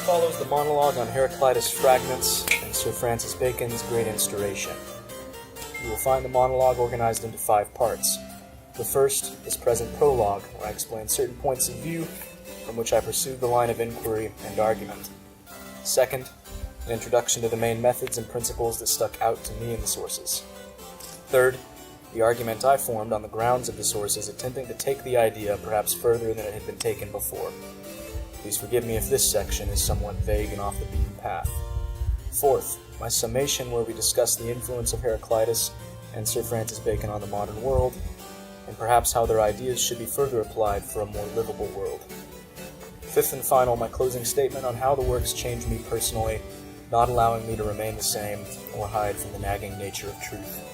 follows the monologue on Heraclitus' Fragments and Sir Francis Bacon's Great Instauration. You will find the monologue organized into 5 parts. The first is present prologue, where I explain certain points of view from which I pursued the line of inquiry and argument. Second, an introduction to the main methods and principles that stuck out to me in the sources. Third, the argument I formed on the grounds of the sources, attempting to take the idea perhaps further than it had been taken before. Please forgive me if this section is somewhat vague and off the beaten path. Fourth, my summation where we discuss the influence of Heraclitus and Sir Francis Bacon on the modern world, and perhaps how their ideas should be further applied for a more livable world. Fifth and final, my closing statement on how the works changed me personally, not allowing me to remain the same or hide from the nagging nature of truth.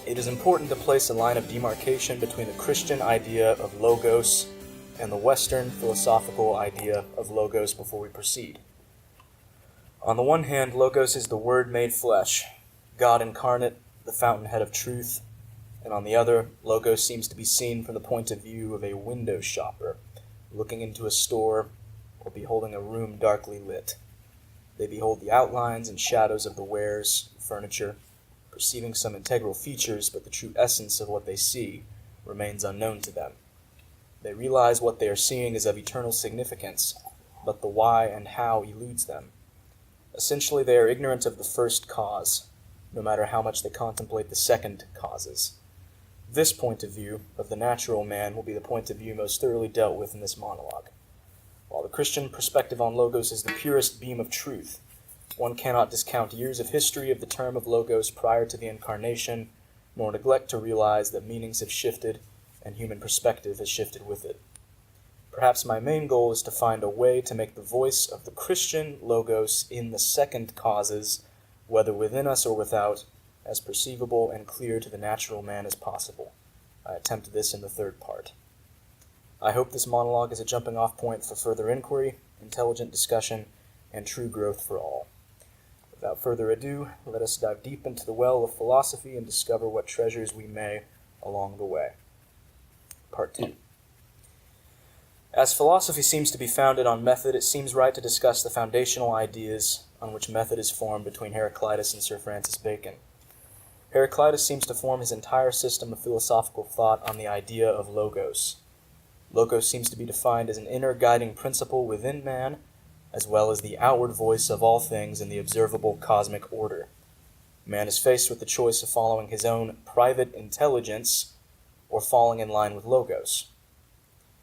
It is important to place a line of demarcation between the Christian idea of logos and the Western philosophical idea of logos before we proceed. On the one hand, logos is the Word made flesh, God incarnate, the fountainhead of truth, and on the other, logos seems to be seen from the point of view of a window shopper, looking into a store or beholding a room darkly lit. They behold the outlines and shadows of the wares, furniture, perceiving some integral features, but the true essence of what they see remains unknown to them. They realize what they are seeing is of eternal significance, but the why and how eludes them. Essentially, they are ignorant of the first cause, no matter how much they contemplate the second causes. This point of view of the natural man will be the point of view most thoroughly dealt with in this monologue. While the Christian perspective on logos is the purest beam of truth, one cannot discount years of history of the term of logos prior to the incarnation, nor neglect to realize that meanings have shifted and human perspective has shifted with it. Perhaps my main goal is to find a way to make the voice of the Christian logos in the second causes, whether within us or without, as perceivable and clear to the natural man as possible. I attempt this in the third part. I hope this monologue is a jumping-off point for further inquiry, intelligent discussion, and true growth for all. Without further ado, let us dive deep into the well of philosophy and discover what treasures we may along the way. Part 2. As philosophy seems to be founded on method, it seems right to discuss the foundational ideas on which method is formed between Heraclitus and Sir Francis Bacon. Heraclitus seems to form his entire system of philosophical thought on the idea of logos. Logos seems to be defined as an inner guiding principle within man, as well as the outward voice of all things in the observable cosmic order. Man is faced with the choice of following his own private intelligence or falling in line with logos.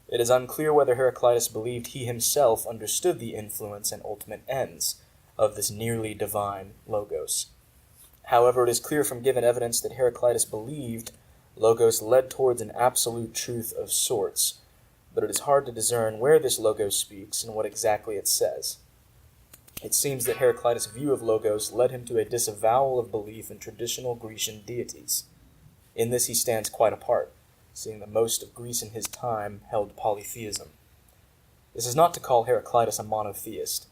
It is unclear whether Heraclitus believed he himself understood the influence and ultimate ends of this nearly divine logos. However, it is clear from given evidence that Heraclitus believed logos led towards an absolute truth of sorts, but it is hard to discern where this logos speaks and what exactly it says. It seems that Heraclitus' view of logos led him to a disavowal of belief in traditional Grecian deities. In this he stands quite apart, seeing that most of Greece in his time held polytheism. This is not to call Heraclitus a monotheist,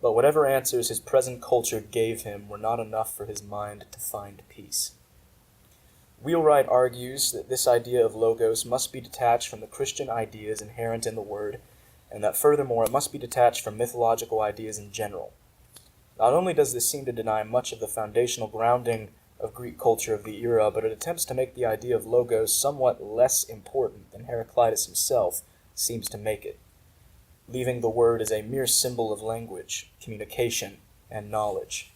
but whatever answers his present culture gave him were not enough for his mind to find peace. Wheelwright argues that this idea of logos must be detached from the Christian ideas inherent in the word, and that furthermore it must be detached from mythological ideas in general. Not only does this seem to deny much of the foundational grounding of Greek culture of the era, but it attempts to make the idea of logos somewhat less important than Heraclitus himself seems to make it, leaving the word as a mere symbol of language, communication, and knowledge.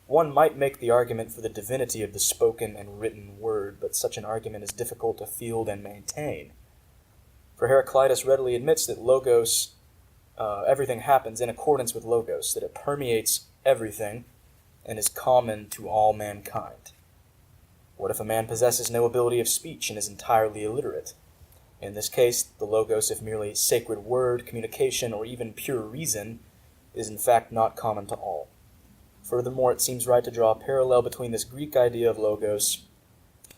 One might make the argument for the divinity of the spoken and written word, but such an argument is difficult to field and maintain. For Heraclitus readily admits that logos, everything happens in accordance with logos, that it permeates everything and is common to all mankind. What if a man possesses no ability of speech and is entirely illiterate? In this case, the logos, if merely sacred word, communication, or even pure reason, is in fact not common to all. Furthermore, it seems right to draw a parallel between this Greek idea of logos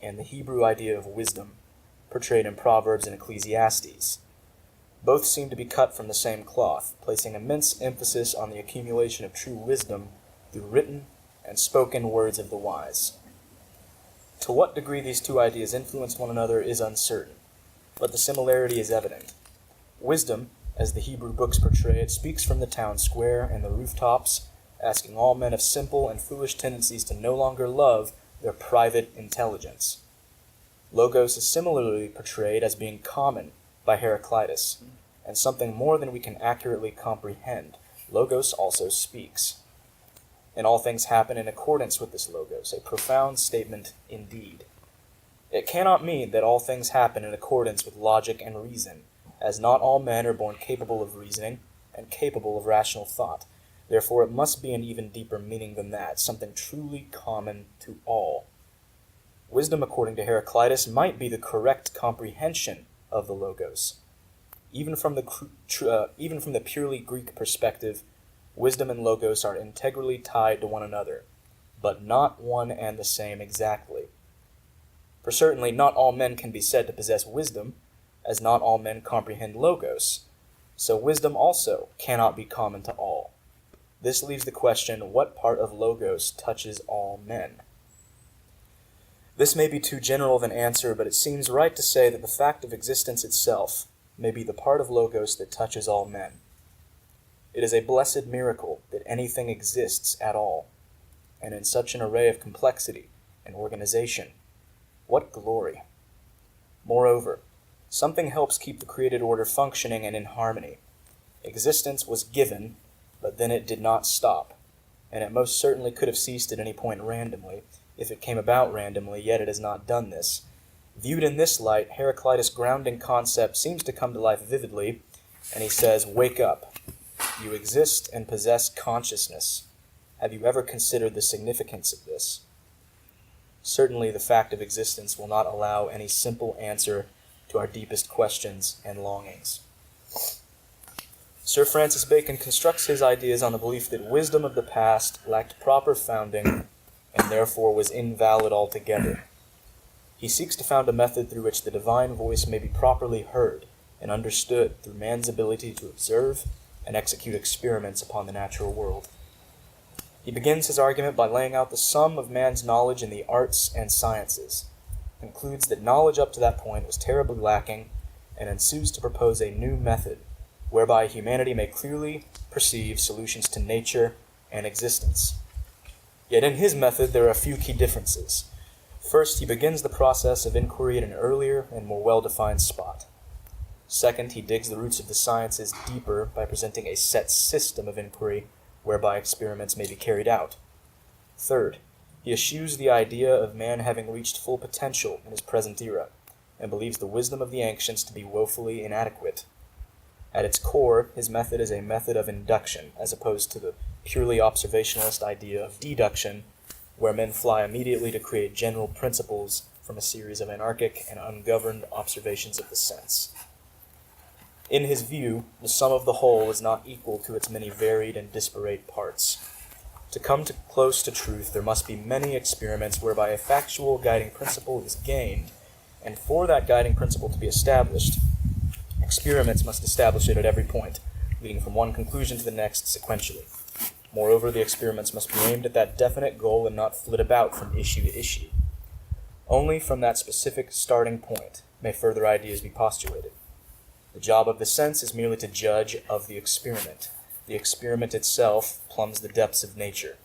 and the Hebrew idea of wisdom, portrayed in Proverbs and Ecclesiastes. Both seem to be cut from the same cloth, placing immense emphasis on the accumulation of true wisdom through written and spoken words of the wise. To what degree these two ideas influence one another is uncertain, but the similarity is evident. Wisdom, as the Hebrew books portray it, speaks from the town square and the rooftops, asking all men of simple and foolish tendencies to no longer love their private intelligence. Logos is similarly portrayed as being common by Heraclitus, and something more than we can accurately comprehend. Logos also speaks. And all things happen in accordance with this Logos, a profound statement indeed. It cannot mean that all things happen in accordance with logic and reason, as not all men are born capable of reasoning and capable of rational thought. Therefore it must be an even deeper meaning than that, something truly common to all. Wisdom, according to Heraclitus, might be the correct comprehension of the Logos. Even from the purely Greek perspective, wisdom and Logos are integrally tied to one another, but not one and the same exactly. For certainly not all men can be said to possess wisdom, as not all men comprehend Logos, so wisdom also cannot be common to all. This leaves the question, what part of Logos touches all men? This may be too general of an answer, but it seems right to say that the fact of existence itself may be the part of Logos that touches all men. It is a blessed miracle that anything exists at all, and in such an array of complexity and organization. What glory! Moreover, something helps keep the created order functioning and in harmony. Existence was given, but then it did not stop, and it most certainly could have ceased at any point randomly, if it came about randomly, yet it has not done this. Viewed in this light, Heraclitus' grounding concept seems to come to life vividly, and he says, "Wake up. You exist and possess consciousness. Have you ever considered the significance of this?" Certainly the fact of existence will not allow any simple answer to our deepest questions and longings. Sir Francis Bacon constructs his ideas on the belief that wisdom of the past lacked proper founding and therefore was invalid altogether. He seeks to found a method through which the divine voice may be properly heard and understood through man's ability to observe and execute experiments upon the natural world. He begins his argument by laying out the sum of man's knowledge in the arts and sciences, concludes that knowledge up to that point was terribly lacking, and ensues to propose a new method, whereby humanity may clearly perceive solutions to nature and existence. Yet in his method there are a few key differences. First, he begins the process of inquiry at an earlier and more well-defined spot. Second, he digs the roots of the sciences deeper by presenting a set system of inquiry whereby experiments may be carried out. Third, he eschews the idea of man having reached full potential in his present era, and believes the wisdom of the ancients to be woefully inadequate. At its core, his method is a method of induction, as opposed to the purely observationalist idea of deduction, where men fly immediately to create general principles from a series of anarchic and ungoverned observations of the sense. In his view, the sum of the whole is not equal to its many varied and disparate parts. To come close to truth, there must be many experiments whereby a factual guiding principle is gained, and for that guiding principle to be established, experiments must establish it at every point, leading from one conclusion to the next sequentially. Moreover, the experiments must be aimed at that definite goal and not flit about from issue to issue. Only from that specific starting point may further ideas be postulated. The job of the sense is merely to judge of the experiment. The experiment itself plumbs the depths of nature.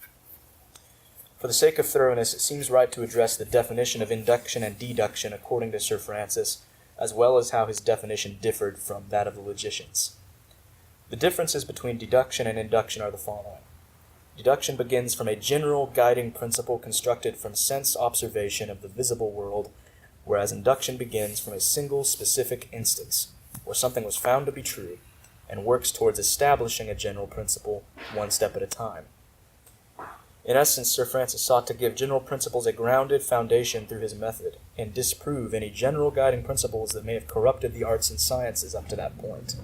For the sake of thoroughness, it seems right to address the definition of induction and deduction according to Sir Francis, as well as how his definition differed from that of the logicians. The differences between deduction and induction are the following. Deduction begins from a general guiding principle constructed from sense observation of the visible world, whereas induction begins from a single specific instance, where something was found to be true, and works towards establishing a general principle one step at a time. In essence, Sir Francis sought to give general principles a grounded foundation through his method, and disprove any general guiding principles that may have corrupted the arts and sciences up to that point.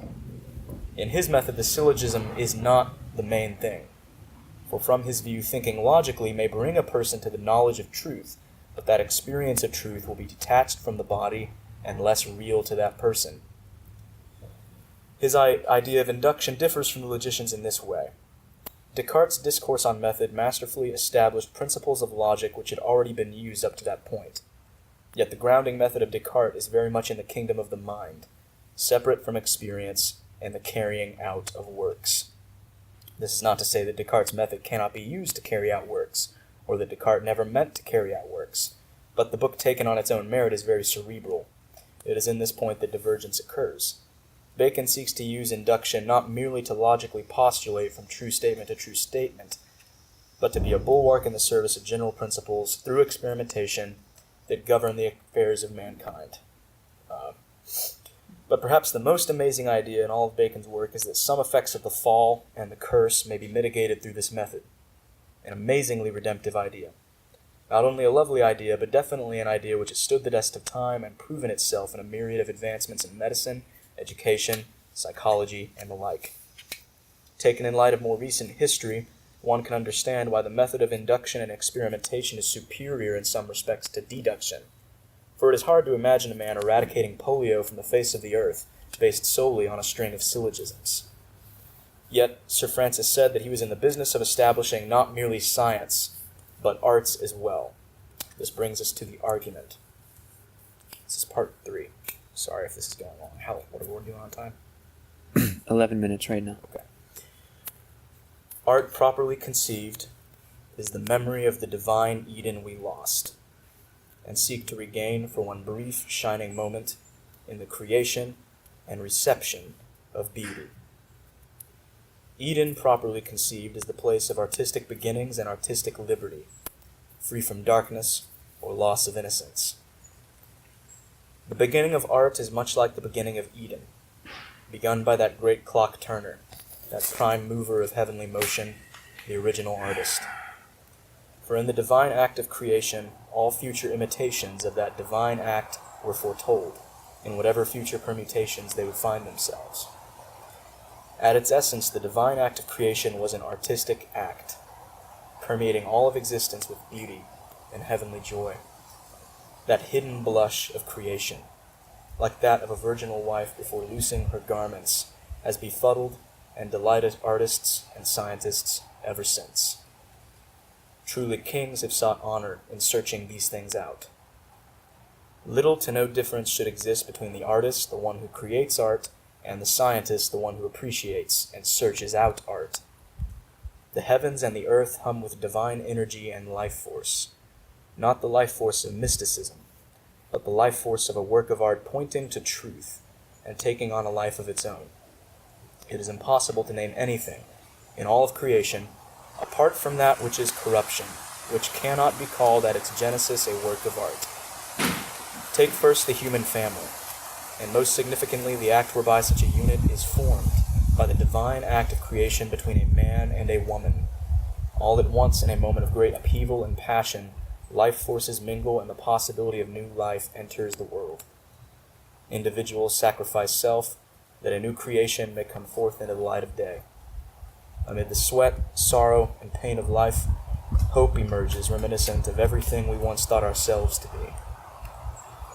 In his method, the syllogism is not the main thing, for from his view, thinking logically may bring a person to the knowledge of truth, but that experience of truth will be detached from the body and less real to that person. His idea of induction differs from the logicians in this way. Descartes' discourse on method masterfully established principles of logic which had already been used up to that point. Yet the grounding method of Descartes is very much in the kingdom of the mind, separate from experience and the carrying out of works. This is not to say that Descartes' method cannot be used to carry out works, or that Descartes never meant to carry out works, but the book taken on its own merit is very cerebral. It is in this point that divergence occurs. Bacon seeks to use induction not merely to logically postulate from true statement to true statement, but to be a bulwark in the service of general principles through experimentation that govern the affairs of mankind. But perhaps the most amazing idea in all of Bacon's work is that some effects of the fall and the curse may be mitigated through this method. An amazingly redemptive idea. Not only a lovely idea, but definitely an idea which has stood the test of time and proven itself in a myriad of advancements in medicine, education, psychology, and the like. Taken in light of more recent history, one can understand why the method of induction and experimentation is superior in some respects to deduction. For it is hard to imagine a man eradicating polio from the face of the earth based solely on a string of syllogisms. Yet, Sir Francis said that he was in the business of establishing not merely science, but arts as well. This brings us to the argument. This is part 3. Sorry if this is going long. What are we doing on time? 11 minutes right now. Okay. Art properly conceived is the memory of the divine Eden we lost, and seek to regain for one brief, shining moment in the creation and reception of beauty. Eden, properly conceived, is the place of artistic beginnings and artistic liberty, free from darkness or loss of innocence. The beginning of art is much like the beginning of Eden, begun by that great clock turner, that prime mover of heavenly motion, the original artist. For in the divine act of creation, all future imitations of that divine act were foretold, in whatever future permutations they would find themselves. At its essence, the divine act of creation was an artistic act, permeating all of existence with beauty and heavenly joy. That hidden blush of creation, like that of a virginal wife before loosing her garments, has befuddled and delighted artists and scientists ever since. Truly, kings have sought honor in searching these things out. Little to no difference should exist between the artist, the one who creates art, and the scientist, the one who appreciates and searches out art. The heavens and the earth hum with divine energy and life force, not the life force of mysticism, but the life force of a work of art pointing to truth and taking on a life of its own. It is impossible to name anything in all of creation apart from that which is corruption, which cannot be called at its genesis a work of art. Take first the human family, and most significantly the act whereby such a unit is formed by the divine act of creation between a man and a woman. All at once, in a moment of great upheaval and passion, life forces mingle and the possibility of new life enters the world. Individuals sacrifice self, that a new creation may come forth into the light of day. Amid the sweat, sorrow, and pain of life, hope emerges reminiscent of everything we once thought ourselves to be.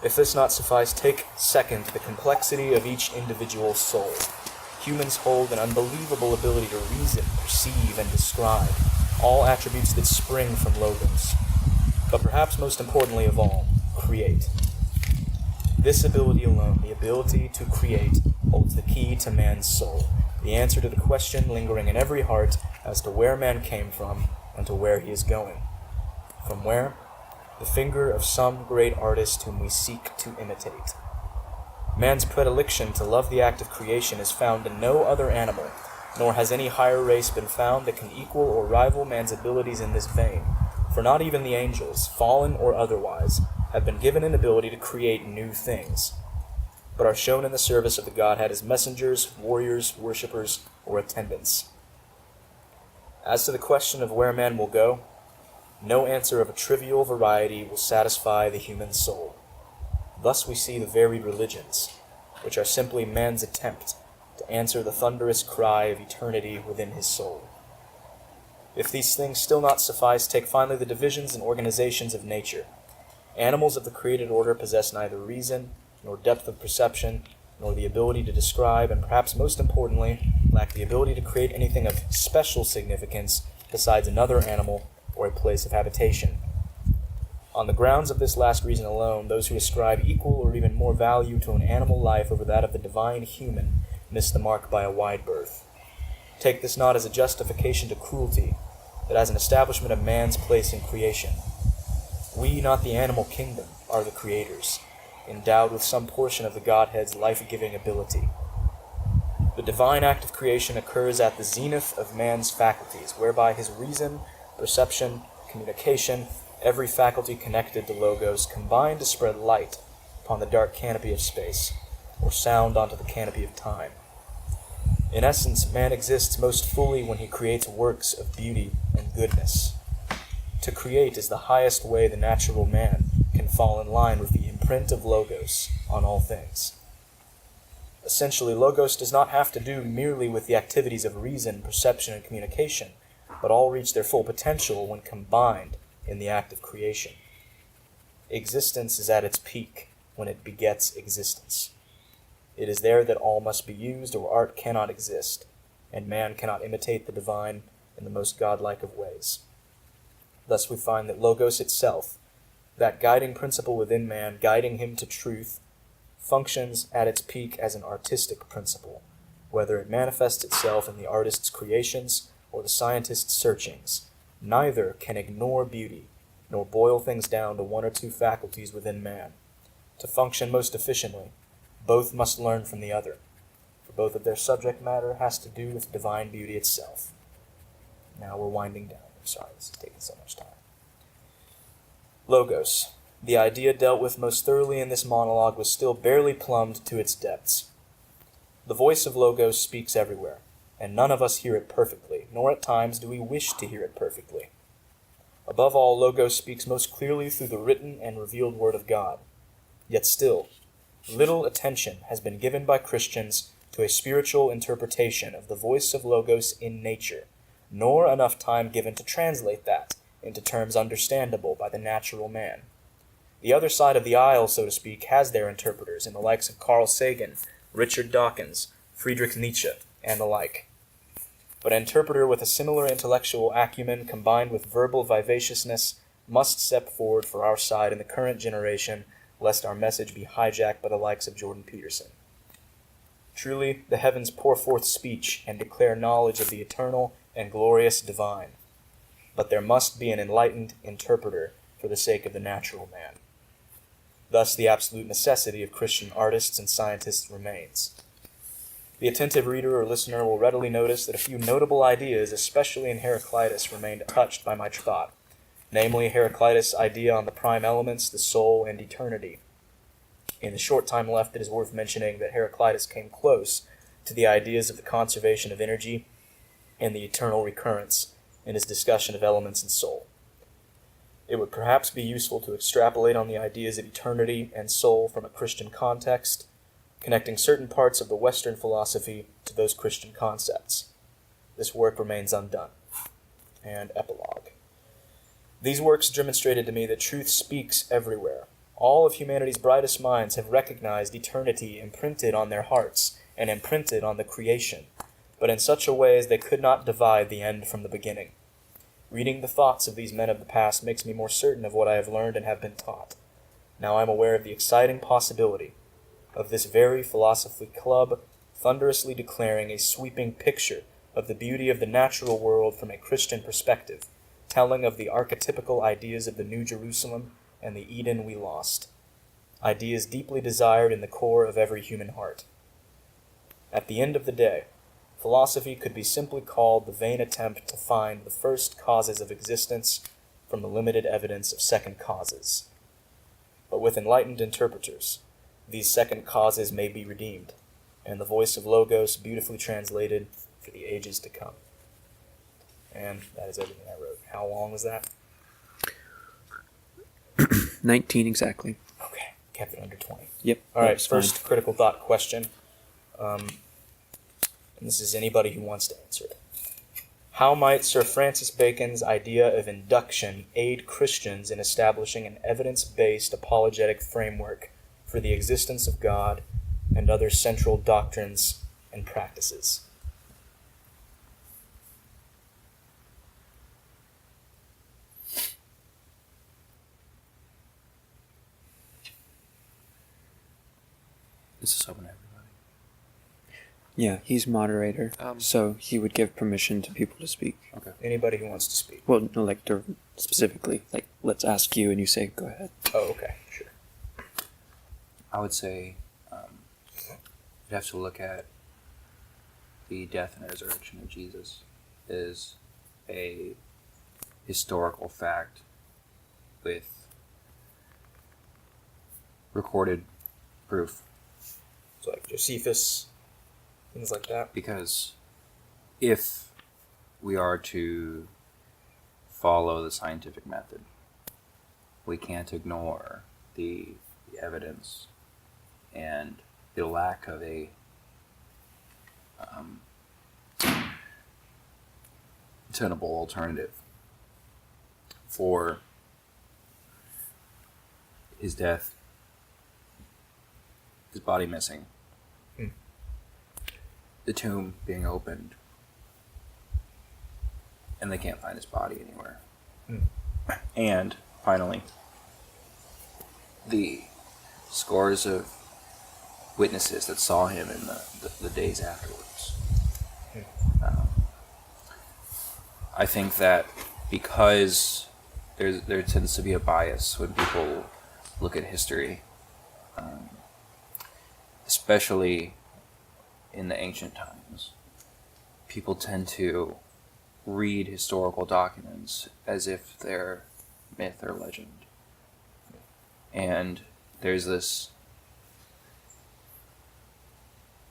If this not suffice, take second the complexity of each individual soul. Humans hold an unbelievable ability to reason, perceive, and describe, all attributes that spring from logos. But perhaps most importantly of all, create. This ability alone, the ability to create, holds the key to man's soul, the answer to the question lingering in every heart as to where man came from and to where he is going. From where? The finger of some great artist whom we seek to imitate. Man's predilection to love the act of creation is found in no other animal, nor has any higher race been found that can equal or rival man's abilities in this vein, for not even the angels, fallen or otherwise, have been given an ability to create new things, but are shown in the service of the Godhead as messengers, warriors, worshippers, or attendants. As to the question of where man will go, no answer of a trivial variety will satisfy the human soul. Thus we see the varied religions, which are simply man's attempt to answer the thunderous cry of eternity within his soul. If these things still not suffice, take finally the divisions and organizations of nature. Animals of the created order possess neither reason, nor depth of perception, nor the ability to describe, and perhaps most importantly, lack the ability to create anything of special significance besides another animal or a place of habitation. On the grounds of this last reason alone, those who ascribe equal or even more value to an animal life over that of the divine human miss the mark by a wide berth. Take this not as a justification to cruelty, but as an establishment of man's place in creation. We, not the animal kingdom, are the creators, endowed with some portion of the Godhead's life-giving ability. The divine act of creation occurs at the zenith of man's faculties, whereby his reason, perception, communication, every faculty connected to Logos combine to spread light upon the dark canopy of space, or sound onto the canopy of time. In essence, man exists most fully when he creates works of beauty and goodness. To create is the highest way the natural man can fall in line with the imprint of Logos on all things. Essentially, Logos does not have to do merely with the activities of reason, perception, and communication, but all reach their full potential when combined in the act of creation. Existence is at its peak when it begets existence. It is there that all must be used, or art cannot exist, and man cannot imitate the divine in the most godlike of ways. Thus we find that Logos itself, that guiding principle within man, guiding him to truth, functions at its peak as an artistic principle, whether it manifests itself in the artist's creations or the scientist's searchings. Neither can ignore beauty, nor boil things down to one or two faculties within man. To function most efficiently, both must learn from the other, for both of their subject matter has to do with divine beauty itself. Now we're winding down. I'm sorry this is taking so much time. Logos. The idea dealt with most thoroughly in this monologue was still barely plumbed to its depths. The voice of Logos speaks everywhere, and none of us hear it perfectly, nor at times do we wish to hear it perfectly. Above all, Logos speaks most clearly through the written and revealed Word of God. Yet still, little attention has been given by Christians to a spiritual interpretation of the voice of Logos in nature, nor enough time given to translate that into terms understandable by the natural man. The other side of the aisle, so to speak, has their interpreters in the likes of Carl Sagan, Richard Dawkins, Friedrich Nietzsche, and the like. But an interpreter with a similar intellectual acumen combined with verbal vivaciousness must step forward for our side in the current generation, lest our message be hijacked by the likes of Jordan Peterson. Truly, the heavens pour forth speech and declare knowledge of the eternal and glorious divine. But there must be an enlightened interpreter for the sake of the natural man. Thus, the absolute necessity of Christian artists and scientists remains. The attentive reader or listener will readily notice that a few notable ideas, especially in Heraclitus, remained untouched by my thought, namely Heraclitus' idea on the prime elements, the soul, and eternity. In the short time left, it is worth mentioning that Heraclitus came close to the ideas of the conservation of energy and the eternal recurrence in his discussion of elements and soul. It would perhaps be useful to extrapolate on the ideas of eternity and soul from a Christian context, connecting certain parts of the Western philosophy to those Christian concepts. This work remains undone. And epilogue. These works demonstrated to me that truth speaks everywhere. All of humanity's brightest minds have recognized eternity imprinted on their hearts and imprinted on the creation, but in such a way as they could not divide the end from the beginning. Reading the thoughts of these men of the past makes me more certain of what I have learned and have been taught. Now I am aware of the exciting possibility of this very philosophy club thunderously declaring a sweeping picture of the beauty of the natural world from a Christian perspective, telling of the archetypical ideas of the New Jerusalem and the Eden we lost, ideas deeply desired in the core of every human heart. At the end of the day, philosophy could be simply called the vain attempt to find the first causes of existence from the limited evidence of second causes. But with enlightened interpreters, these second causes may be redeemed, and the voice of Logos beautifully translated for the ages to come. And that is everything I wrote. How long was that? 19 exactly. Okay, kept it under 20. Yep. All right, that's fine. first critical thought question. And this is anybody who wants to answer it. How might Sir Francis Bacon's idea of induction aid Christians in establishing an evidence-based apologetic framework for the existence of God and other central doctrines and practices? This is open to everybody. Yeah, he's moderator, so he would give permission to people to speak. Okay. Anybody who wants to speak. Well, no, like specifically, like let's ask you, and you say, "Go ahead." Oh, okay, sure. I would say you'd have to look at the death and resurrection of Jesus as a historical fact with recorded proof. So like Josephus, things like that. Because if we are to follow the scientific method, we can't ignore the evidence and the lack of a tenable alternative for his death, his body missing, the tomb being opened, and they can't find his body anywhere. And finally, the scores of witnesses that saw him in the days afterwards. I think that because there tends to be a bias when people look at history, especially in the ancient times, people tend to read historical documents as if they're myth or legend. And there's this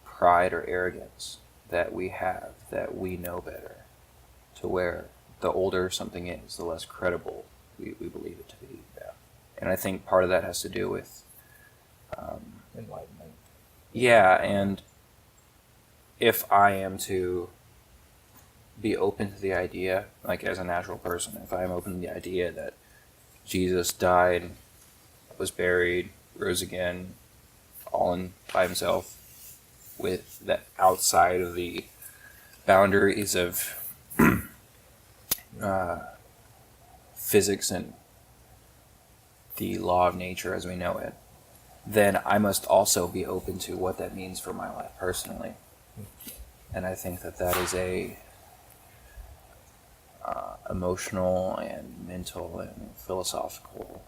pride or arrogance that we have, that we know better, to where the older something is, the less credible we believe it to be. Yeah. And I think part of that has to do with Enlightenment. yeah, and if I am to be open to the idea, like as a natural person, if I am open to the idea that Jesus died, was buried, rose again, all by himself, with that outside of the boundaries of physics and the law of nature as we know it, then I must also be open to what that means for my life personally. And I think that is a emotional and mental and philosophical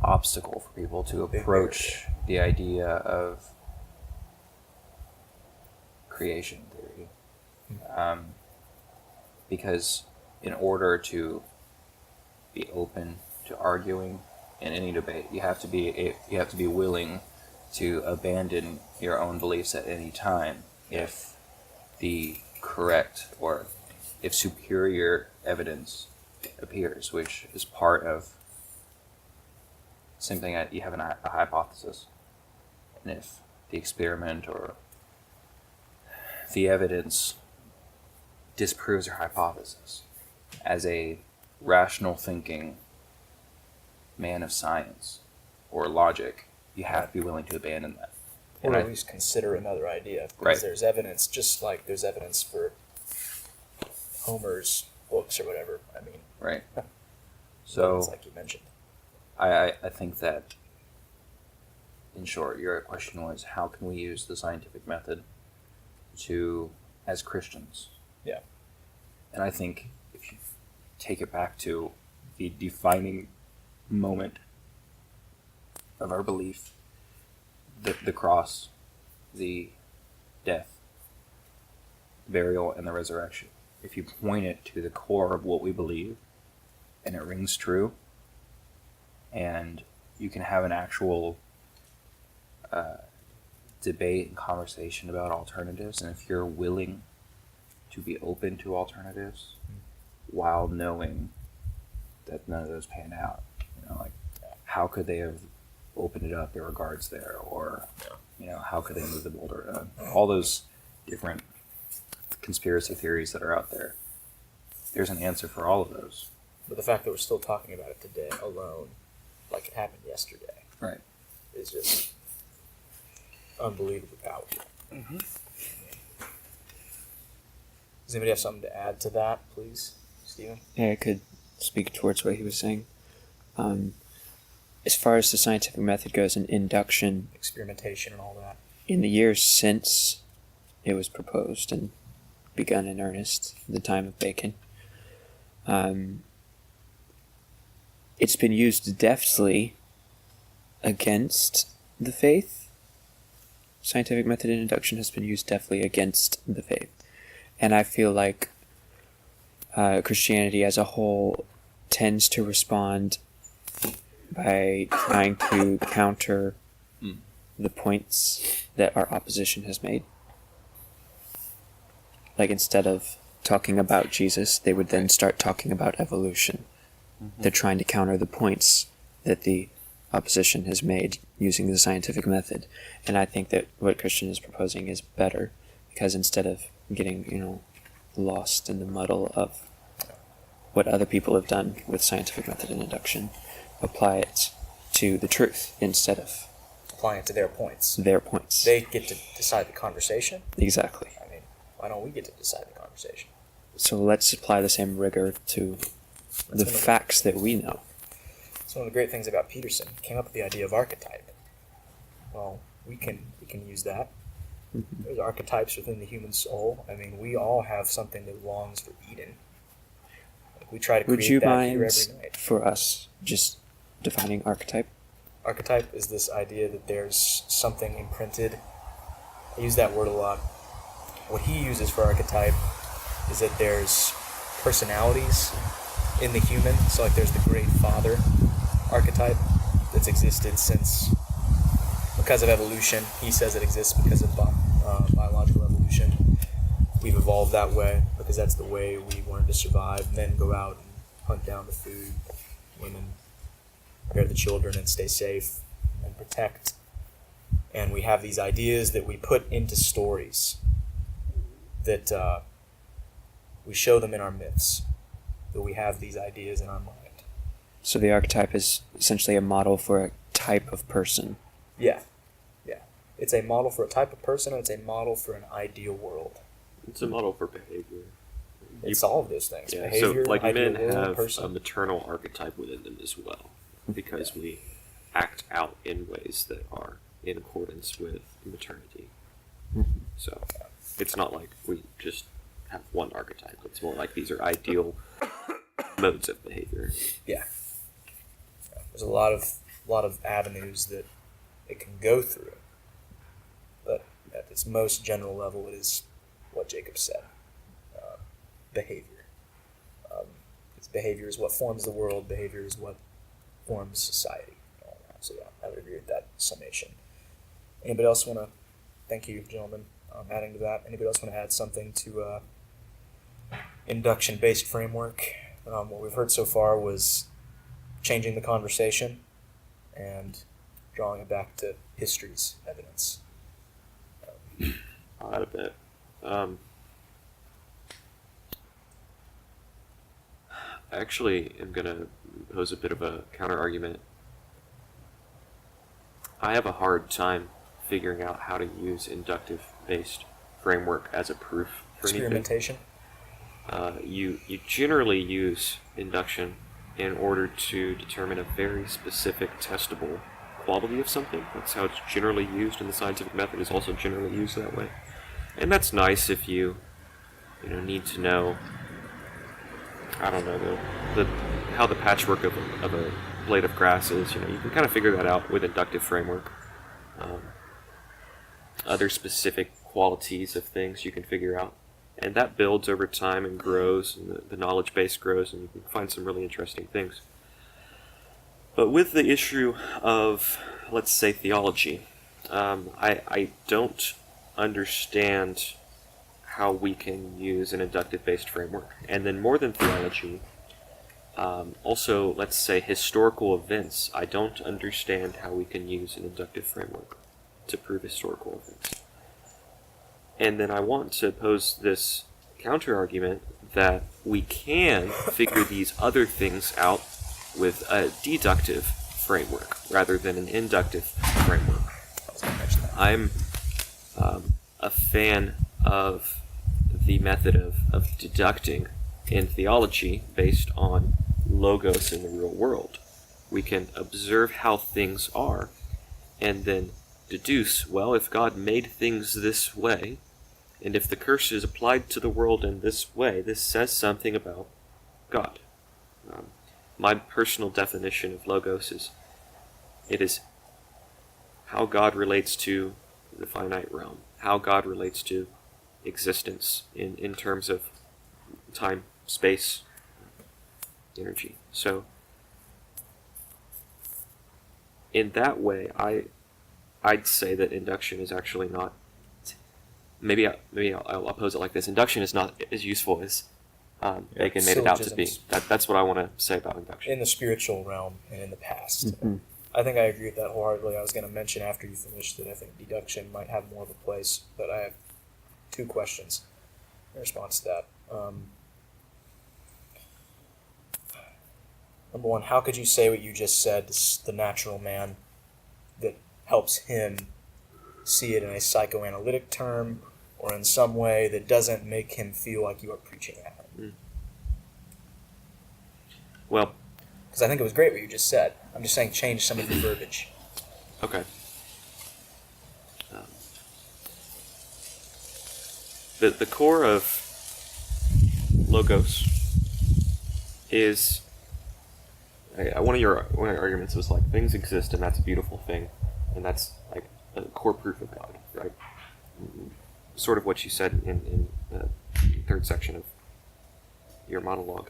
obstacle for people to approach the idea of creation theory. Because in order to be open to arguing in any debate, you have to be willing to abandon your own beliefs at any time if the correct or if superior evidence appears, which is part of same thing. You have a hypothesis, and if the experiment or the evidence disproves your hypothesis, as a rational thinking man of science or logic, you have to be willing to abandon that. Or at least consider another idea. Because Right. there's evidence, just like there's evidence for Homer's books or whatever. I mean, Right. So, like you mentioned. I think that, in short, your question was, how can we use the scientific method to, as Christians? Yeah. And I think if you take it back to the defining moment of our belief, the cross, the death, burial, and the resurrection, if you point it to the core of what we believe, and it rings true, and you can have an actual debate and conversation about alternatives, and if you're willing to be open to alternatives while knowing that none of those pan out, like how could they have opened it up, there were guards there, or how could they move the boulder, all those different conspiracy theories that are out there. There's an answer for all of those. But the fact that we're still talking about it today alone, like it happened yesterday, Right. is just unbelievably powerful. Mm-hmm. Does anybody have something to add to that, please, Stephen? Yeah, I could speak towards what he was saying. As far as the scientific method goes, and induction, Experimentation and all that. in the years since it was proposed and begun in earnest, the time of Bacon. It's been used deftly against the faith. Scientific method in induction has been used deftly against the faith. And I feel like Christianity as a whole tends to respond by trying to counter the points that our opposition has made. Like, instead of talking about Jesus, they would then start talking about evolution. They're trying to counter the points that the opposition has made using the scientific method. And I think that what Christian is proposing is better, because instead of getting, lost in the muddle of what other people have done with scientific method and induction, apply it to the truth instead of applying it to their points. Their points. They get to decide the conversation. Exactly. I mean, why don't we get to decide the conversation? So let's apply the same rigor to the facts that we know. It's one of the great things about Peterson. He came up with the idea of archetype. Well, we can use that. There's archetypes within the human soul. I mean, we all have something that longs for Eden. Like, we try to create that here every night. For us just defining archetype? Archetype is this idea that there's something imprinted. I use that word a lot. What he uses for archetype is that there's personalities in the human. So like there's the Great Father archetype that's existed since, because of evolution. He says it exists because of biological evolution. We've evolved that way because that's the way we wanted to survive. Men go out and hunt down the food. Women bear the children and stay safe and protect. And we have these ideas that we put into stories that we show them in our myths, that we have these ideas in our mind. So the archetype is essentially a model for a type of person. Yeah. It's a model for a type of person, and it's a model for an ideal world. It's a model for behavior. It's all of those things. Yeah, Behavior, so like ideal men world, have person. a maternal archetype within them as well, because we act out in ways that are in accordance with maternity. So it's not like we just have one archetype. It's more like these are ideal modes of behavior. Yeah. There's a lot of avenues that it can go through, but at its most general level, it is what Jacob said: behavior. Because behavior is what forms the world. Behavior is what forms society. So yeah, I would agree with that summation. Anybody else want to? Thank you, gentlemen. Adding to that, anybody else want to add something to induction-based framework? What we've heard so far was changing the conversation and drawing it back to history's evidence. I'll add a bit. I actually am going to pose a bit of a counter-argument. I have a hard time figuring out how to use inductive-based framework as a proof for anything. Experimentation? You generally use induction in order to determine a very specific testable quality of something. That's how it's generally used, and the scientific method is also generally used that way. And that's nice if you need to know, I don't know, how the patchwork of a blade of grass is. You can kind of figure that out with inductive framework. Other specific qualities of things you can figure out. And that builds over time and grows, and the knowledge base grows, and you can find some really interesting things. But with the issue of, let's say, theology, I don't understand how we can use an inductive-based framework. And then more than theology, also, let's say, historical events. I don't understand how we can use an inductive framework to prove historical events. And then I want to pose this counter-argument that we can figure these other things out with a deductive framework rather than an inductive framework. I'm a fan of the method of deducting in theology based on logos in the real world. We can observe how things are and then deduce, well, if God made things this way, And if the curse is applied to the world in this way, this says something about God. My personal definition of logos is, it is how God relates to the finite realm, how God relates to existence in terms of time, space, energy. So, in that way, I'd say that induction is actually not. Maybe I'll pose it like this: induction is not as useful as Bacon made it out to be. That's what I want to say about induction. In the spiritual realm and in the past. Mm-hmm. I think I agree with that wholeheartedly. I was going to mention after you finish that I think deduction might have more of a place, but I have two questions in response to that. Number one, how could you say what you just said, the natural man, that helps him see it in a psychoanalytic term or in some way that doesn't make him feel like you are preaching at him? Well, because I think it was great what you just said. I'm just saying change some of the verbiage. Okay. The core of logos is one of your arguments was like things exist and that's a beautiful thing, and that's like a core proof of God, right? Sort of what you said in the third section of your monologue.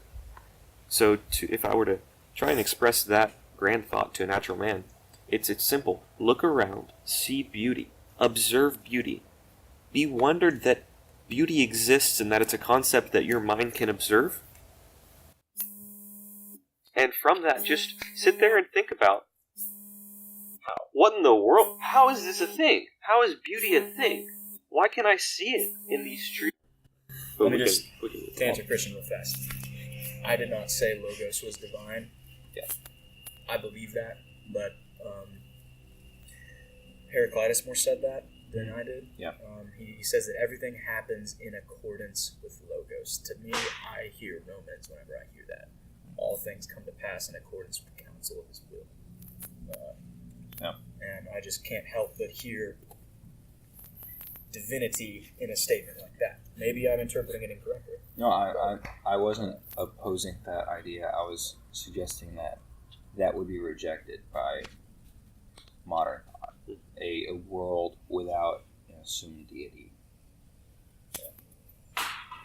So if I were to try and express that grand thought to a natural man, it's simple. Look around, see beauty, observe beauty, be wondered that beauty exists and that it's a concept that your mind can observe. And from that, just sit there and think about, what in the world? How is this a thing? How is beauty a thing? Why can I see it in these trees? Let me just to answer Christian real fast. I did not say logos was divine. Yeah. I believe that, but Heraclitus more said that than I did. Yeah. He says that everything happens in accordance with logos. To me, I hear Romans whenever I hear that. All things come to pass in accordance with the counsel of his will. And I just can't help but hear divinity in a statement like that. Maybe I'm interpreting it incorrectly. No, I wasn't opposing that idea. I was suggesting that would be rejected by modern thought. A world without an assumed deity.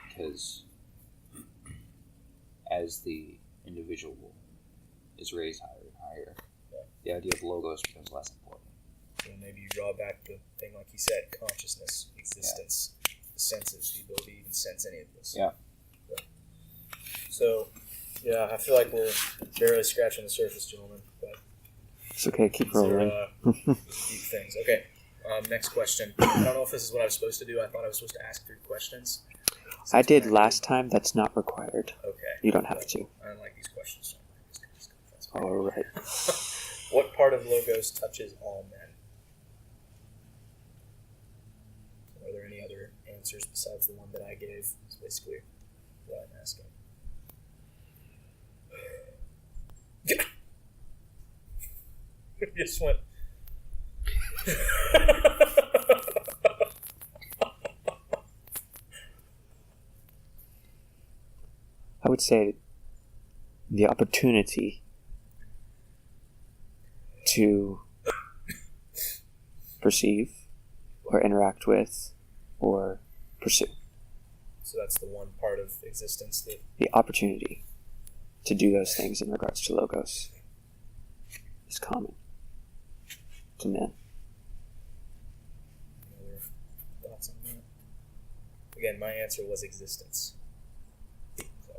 Because as the individual is raised higher and higher, the idea of logos becomes less important. And maybe you draw back the thing like he said, consciousness, existence, the senses, the ability to even sense any of this. Yeah. So, yeah, I feel like we're barely scratching the surface, gentlemen. But it's okay, keep rolling. Deep things. Okay, next question. I don't know if this is what I was supposed to do. I thought I was supposed to ask 3 questions. I did last time. That's not required. Okay. You don't have to. I don't like these questions. All right. What part of logos touches all men? Are there any other answers besides the one that I gave? It's basically what I'm asking. Just went. I would say the opportunity to perceive or interact with or pursue. So that's the one part of existence that... The opportunity to do those things in regards to logos is common to men. Any other thoughts on that? Again, my answer was existence. So,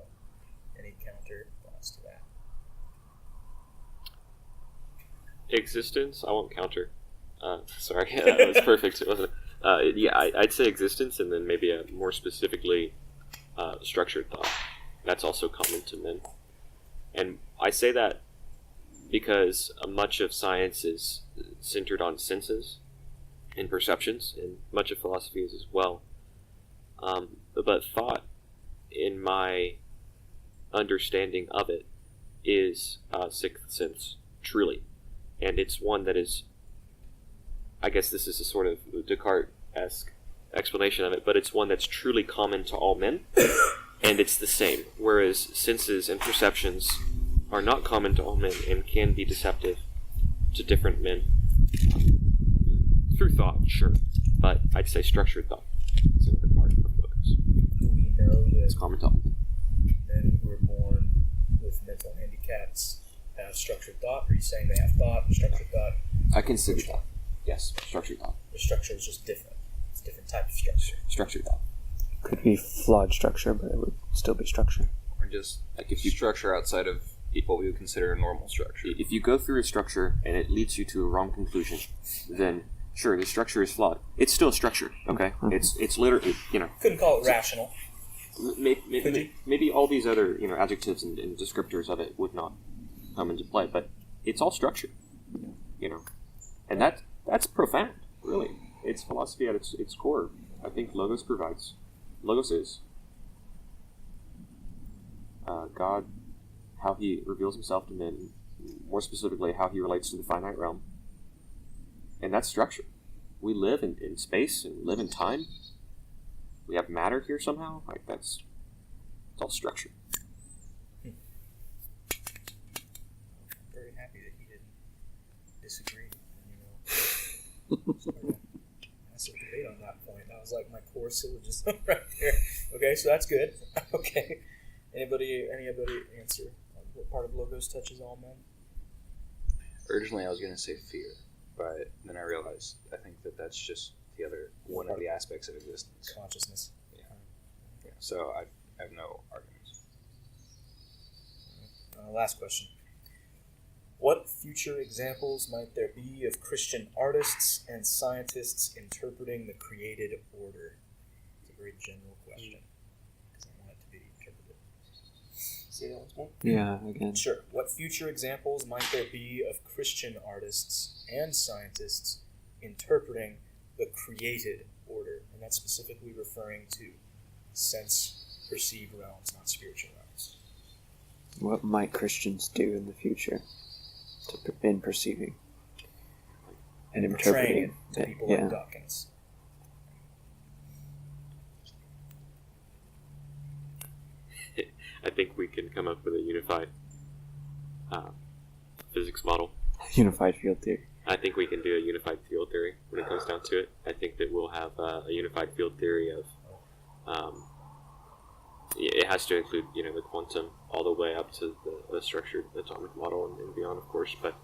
any counter thoughts to that? Existence? I won't counter. Sorry, that was perfect. It wasn't. I'd say existence, and then maybe a more specifically structured thought. That's also common to men. And I say that because much of science is centered on senses and perceptions, and much of philosophy is as well. But thought, in my understanding of it, is sixth sense, truly. And it's one that is, I guess this is a sort of Descartes-esque explanation of it, but it's one that's truly common to all men, and it's the same. Whereas senses and perceptions are not common to all men and can be deceptive to different men. Through thought, sure, but I'd say structured thought is another part of logos. Do we know It's that common to all men. men who are born with mental handicaps have structured thought? Are you saying they have thought, structured thought? I consider that. Yes, structured thought. The structure is just different. It's a different type of structure. Structured thought. Could be flawed structure, but it would still be structure. Or just Like if you structure outside of what we would consider a normal structure. If you go through a structure and it leads you to a wrong conclusion, then sure, the structure is flawed. It's still a structure, okay? It's literally, Couldn't call it rational. maybe all these other, adjectives and descriptors of it would not come into play, but it's all structure, and that's profound, really. It's philosophy at its core. I think Logos is God, how he reveals himself to men, more specifically how he relates to the finite realm. And that's structure. We live in space and live in time. We have matter here somehow. It's all structure. Very happy that he didn't disagree. That's a debate on that point. That was like my core syllogism right there. Okay, so that's good. Okay. Anybody answer what part of Logos touches all men? Originally, I was going to say fear, but then I realized I think that's just the other one of the aspects of existence. Consciousness. Yeah. So I have no arguments. Last question. What future examples might there be of Christian artists and scientists interpreting the created order? It's a very general question, because I want it to be interpreted. Say that once more? Yeah, again. Sure. What future examples might there be of Christian artists and scientists interpreting the created order? And that's specifically referring to sense-perceived realms, not spiritual realms. What might Christians do in the future in perceiving and Portraying interpreting? it to people Yeah. like Dawkins. I think we can come up with a unified physics model. Unified field theory. I think we can do a unified field theory when it comes down to it. I think that we'll have a unified field theory of, it has to include, the quantum all the way up to the structured atomic model and beyond, of course, but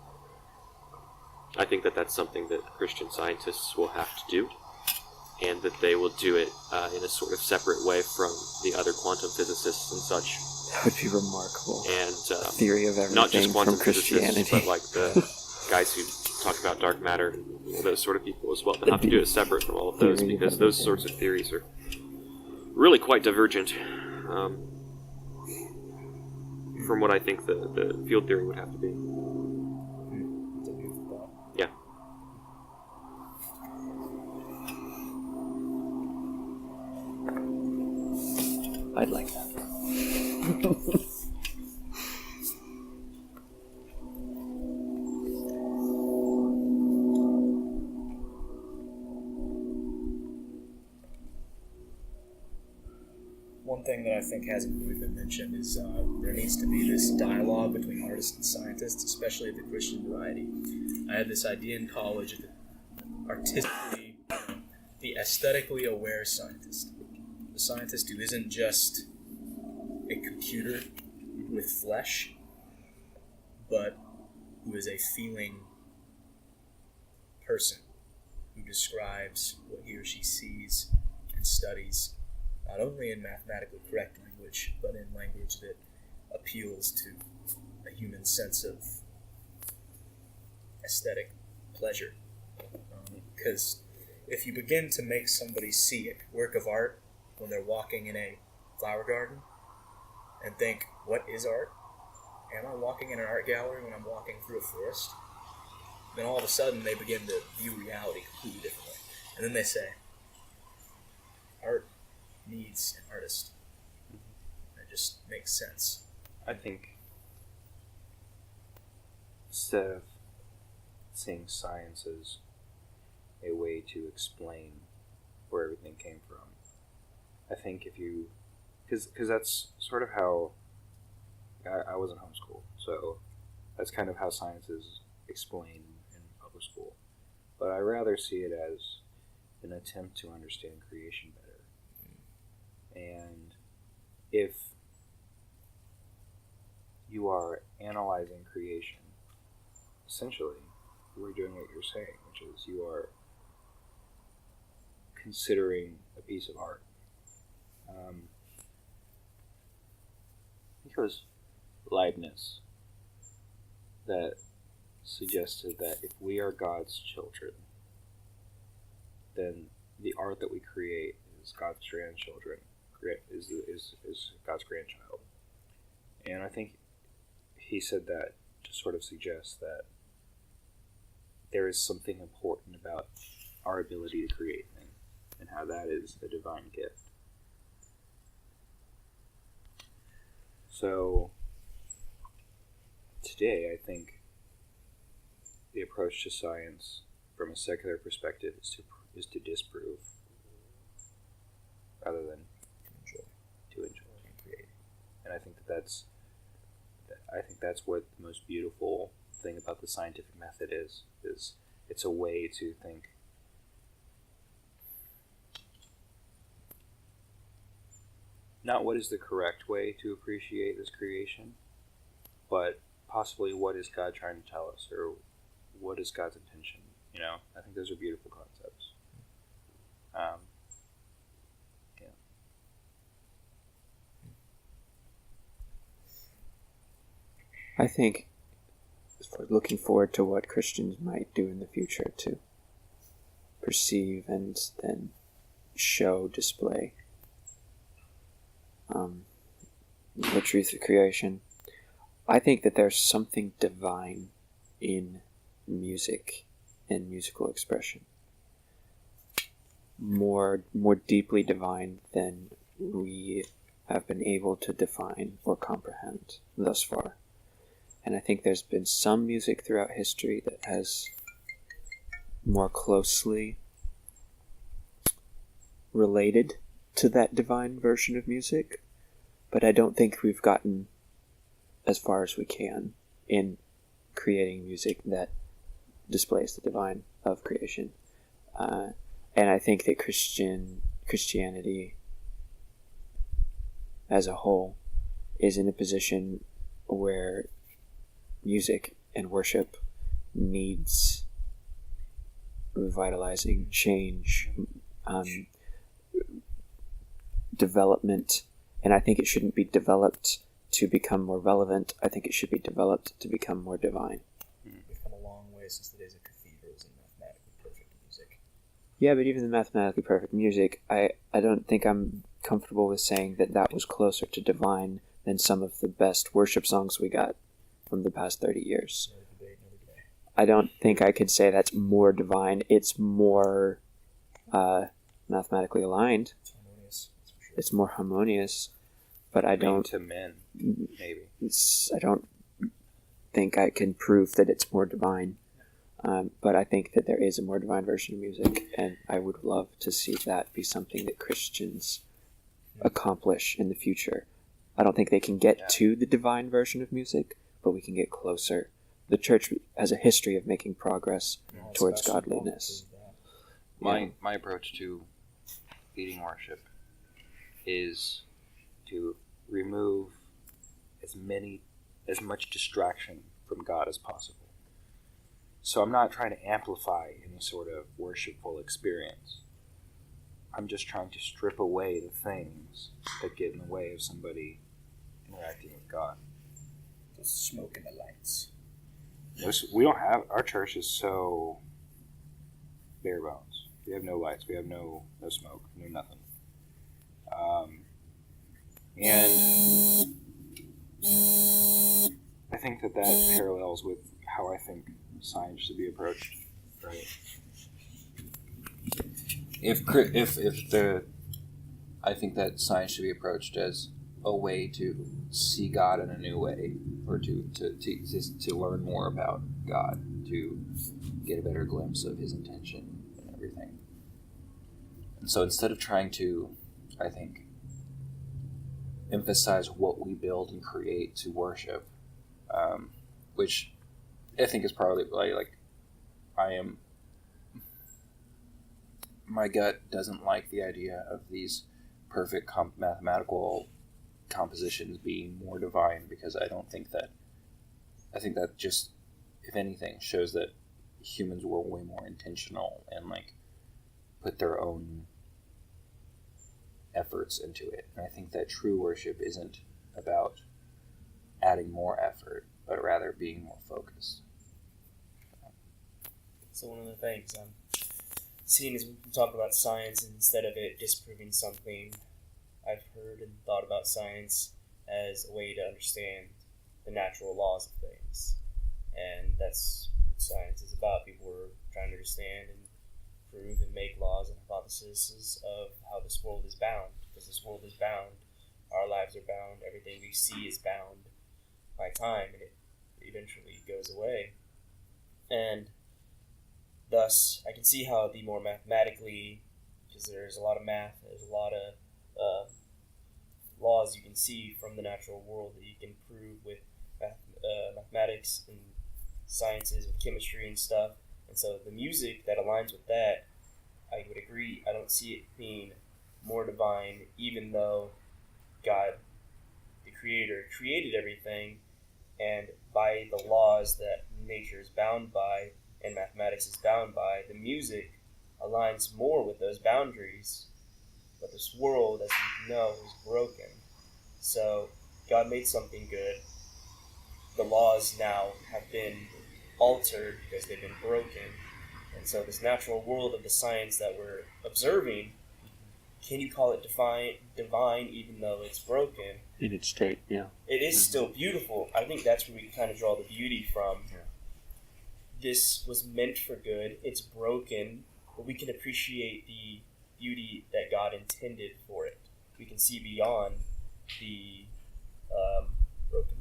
I think that that's something that Christian scientists will have to do, and that they will do it in a sort of separate way from the other quantum physicists and such. That would be remarkable. And Theory of everything not just quantum from Christianity. physicists, but like the guys who talk about dark matter, those sort of people as well. They'll have to do it separate from all of those, Theory of because those everything. sorts of theories are really quite divergent from what I think the field theory would have to be. It's a beautiful thought. Yeah. I'd like that. One thing that I think hasn't really been mentioned is there needs to be this dialogue between artists and scientists, especially of the Christian variety. I had this idea in college of the aesthetically aware scientist. The scientist who isn't just a computer with flesh, but who is a feeling person who describes what he or she sees and studies, not only in mathematically correct language, but in language that appeals to a human sense of aesthetic pleasure. Because if you begin to make somebody see a work of art when they're walking in a flower garden and think, what is art? Am I walking in an art gallery when I'm walking through a forest? Then all of a sudden they begin to view reality completely differently. And then they say, art needs an artist. It just makes sense. I think instead of seeing science as a way to explain where everything came from. I think if you, because that's sort of how, I wasn't homeschooled, so that's kind of how science is explained in public school. But I rather see it as an attempt to understand creation better. And if you are analyzing creation, essentially, you are doing what you're saying, which is you are considering a piece of art. I think it was Leibniz that suggested that if we are God's children, then the art that we create is God's grandchildren, is God's grandchild. And I think he said that to sort of suggest that there is something important about our ability to create things, and how that is a divine gift. So today, I think the approach to science from a secular perspective is to disprove rather than to enjoy and create. And I think that's what the most beautiful thing about the scientific method is it's a way to think not what is the correct way to appreciate this creation, but possibly what is God trying to tell us, or what is God's intention. I think those are beautiful concepts. Yeah. I think looking forward to what Christians might do in the future to perceive and then display the truth of creation. I think that there's something divine in music and musical expression. More deeply divine than we have been able to define or comprehend thus far. And I think there's been some music throughout history that has more closely related to that divine version of music, but I don't think we've gotten as far as we can in creating music that displays the divine of creation. And I think that Christianity as a whole is in a position where music and worship needs revitalizing, change, development, and I think it shouldn't be developed to become more relevant. I think it should be developed to become more divine. We've come a long way since the days of cathedrals and mathematically perfect music. Yeah, but even the mathematically perfect music, I don't think I'm comfortable with saying that was closer to divine than some of the best worship songs we got from the past 30 years. Another debate, another day. I don't think I could say that's more divine. It's more mathematically aligned. It's harmonious, that's for sure. It's more harmonious, but I don't. To men, maybe. I don't think I can prove that it's more divine. But I think that there is a more divine version of music, and I would love to see that be something that Christians accomplish in the future. I don't think they can get to the divine version of music, but we can get closer. The church has a history of making progress towards godliness. My approach to leading worship is to remove as much distraction from God as possible. So I'm not trying to amplify any sort of worshipful experience. I'm just trying to strip away the things that get in the way of somebody interacting with God. The smoke and the lights. We don't have, our church is so bare bones. We have no lights, we have no smoke, no nothing. And I think that parallels with how I think science should be approached, right? I think that science should be approached as a way to see God in a new way, or to learn more about God, to get a better glimpse of His intention and everything. So instead of trying to, I think, emphasize what we build and create to worship, which I think is probably like my gut doesn't like the idea of these perfect mathematical compositions being more divine, because I think that just, if anything, shows that humans were way more intentional and like put their own efforts into it. And I think that true worship isn't about adding more effort, but rather being more focused. So one of the things I'm seeing is we talk about science, and instead of it disproving something, I've heard and thought about science as a way to understand the natural laws of things. And that's what science is about. People are trying to understand and prove and make laws and hypotheses of how this world is bound. Because this world is bound, our lives are bound, everything we see is bound by time, and it eventually goes away. And thus, I can see how the more mathematically, because there's a lot of math, there's a lot of laws you can see from the natural world that you can prove with mathematics and sciences, with chemistry and stuff. And so the music that aligns with that, I would agree, I don't see it being more divine, even though God, the Creator, created everything, and by the laws that nature is bound by and mathematics is bound by, the music aligns more with those boundaries. But this world, as we know, is broken. So God made something good. The laws now have been altered because they've been broken. And so this natural world of the science that we're observing, can you call it divine even though it's broken? In its state, yeah. It is still beautiful. I think that's where we can kind of draw the beauty from. Yeah. This was meant for good. It's broken, but we can appreciate the beauty that God intended for it. We can see beyond the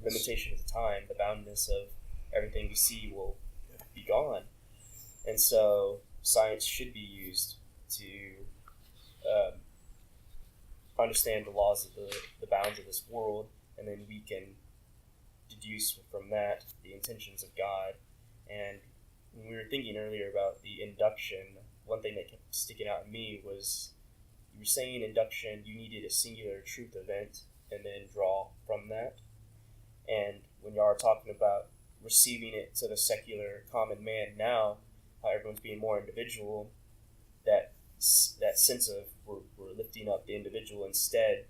limitation of the time, the boundness of everything we see will be gone. And so science should be used to understand the laws of the bounds of this world, and then we can deduce from that the intentions of God. And when we were thinking earlier about the induction, one thing that kept sticking out in me was you were saying induction, you needed a singular truth event and then draw from that. And when you are talking about receiving it to the secular common man now, how everyone's being more individual, that sense of we're lifting up the individual instead.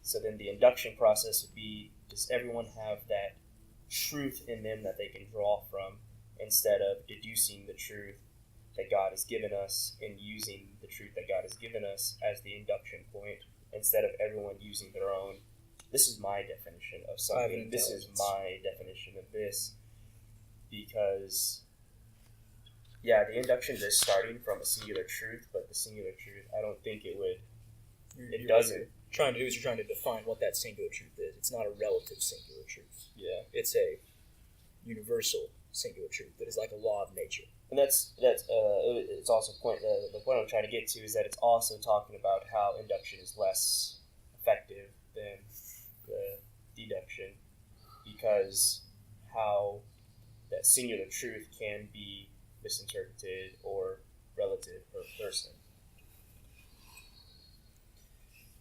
So then the induction process would be, does everyone have that truth in them that they can draw from, instead of deducing the truth that God has given us and using the truth that God has given us as the induction point, instead of everyone using their own, this is my definition of something, this is my definition of this. Because the induction is starting from a singular truth, but the singular truth, I don't think it would, it doesn't. Trying to do is you're trying to define what that singular truth is. It's not a relative singular truth. Yeah. It's a universal singular truth that is like a law of nature. And that's it's also the point I'm trying to get to is that it's also talking about how induction is less effective than the deduction, because how that singular truth can be misinterpreted or relative per person.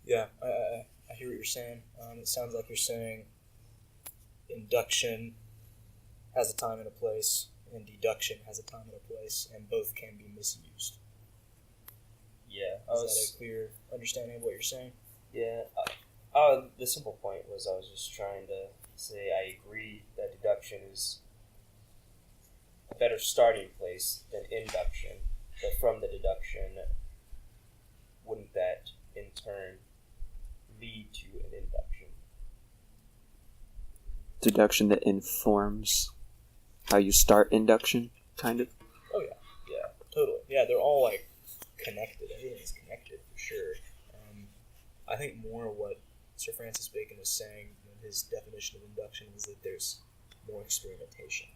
Yeah, I hear what you're saying. It sounds like you're saying induction has a time and a place, and deduction has a time and a place, and both can be misused. Yeah. Is that a clear understanding of what you're saying? Yeah. The simple point was I was just trying to say I agree that deduction is a better starting place than induction, but from the deduction, wouldn't that in turn lead to an induction? Deduction that informs how you start induction, kind of? Oh yeah, totally. Yeah, they're all like connected. Everything's connected for sure. I think more what Sir Francis Bacon is saying in his definition of induction is that there's more experimentation.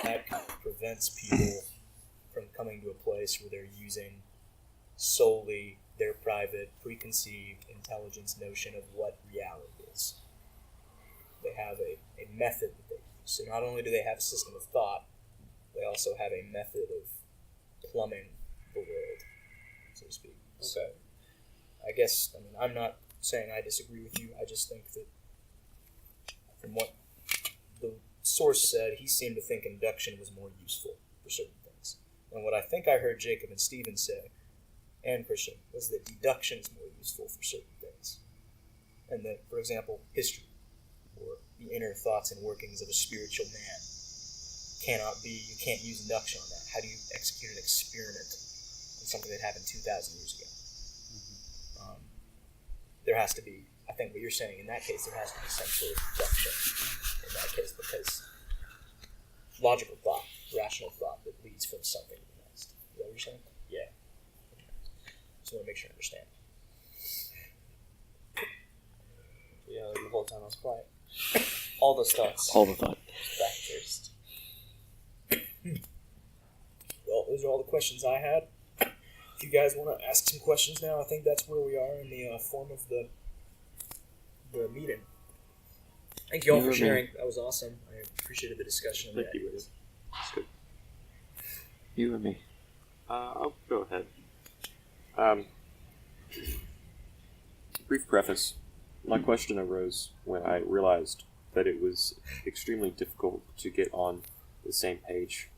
That prevents people from coming to a place where they're using solely their private, preconceived intelligence notion of what reality is. They have a method that they use. So not only do they have a system of thought, they also have a method of plumbing the world, so to speak. So I guess, I'm not saying I disagree with you. I just think that from what the source said, he seemed to think induction was more useful for certain things. And what I think I heard Jacob and Stephen say, and Christian, was that deduction is more useful for certain things. And that, for example, history, or the inner thoughts and workings of a spiritual man, you can't use induction on that. How do you execute an experiment on something that happened 2,000 years ago? There has to be, I think what you're saying in that case, there has to be some sort of deduction in that case, because logical thought, rational thought that leads from something to the next. Is that what you're saying? Yeah. Just want to make sure I understand. Yeah, the whole time I was quiet. All those thoughts. All the thought. Back first. Well, those are all the questions I had. If you guys want to ask some questions now, I think that's where we are in the form of the meeting. Thank you all for sharing. That was awesome. I appreciated the discussion. Thank you. That's good. You or me? I'll go ahead. Brief preface. My question arose when I realized that it was extremely difficult to get on the same page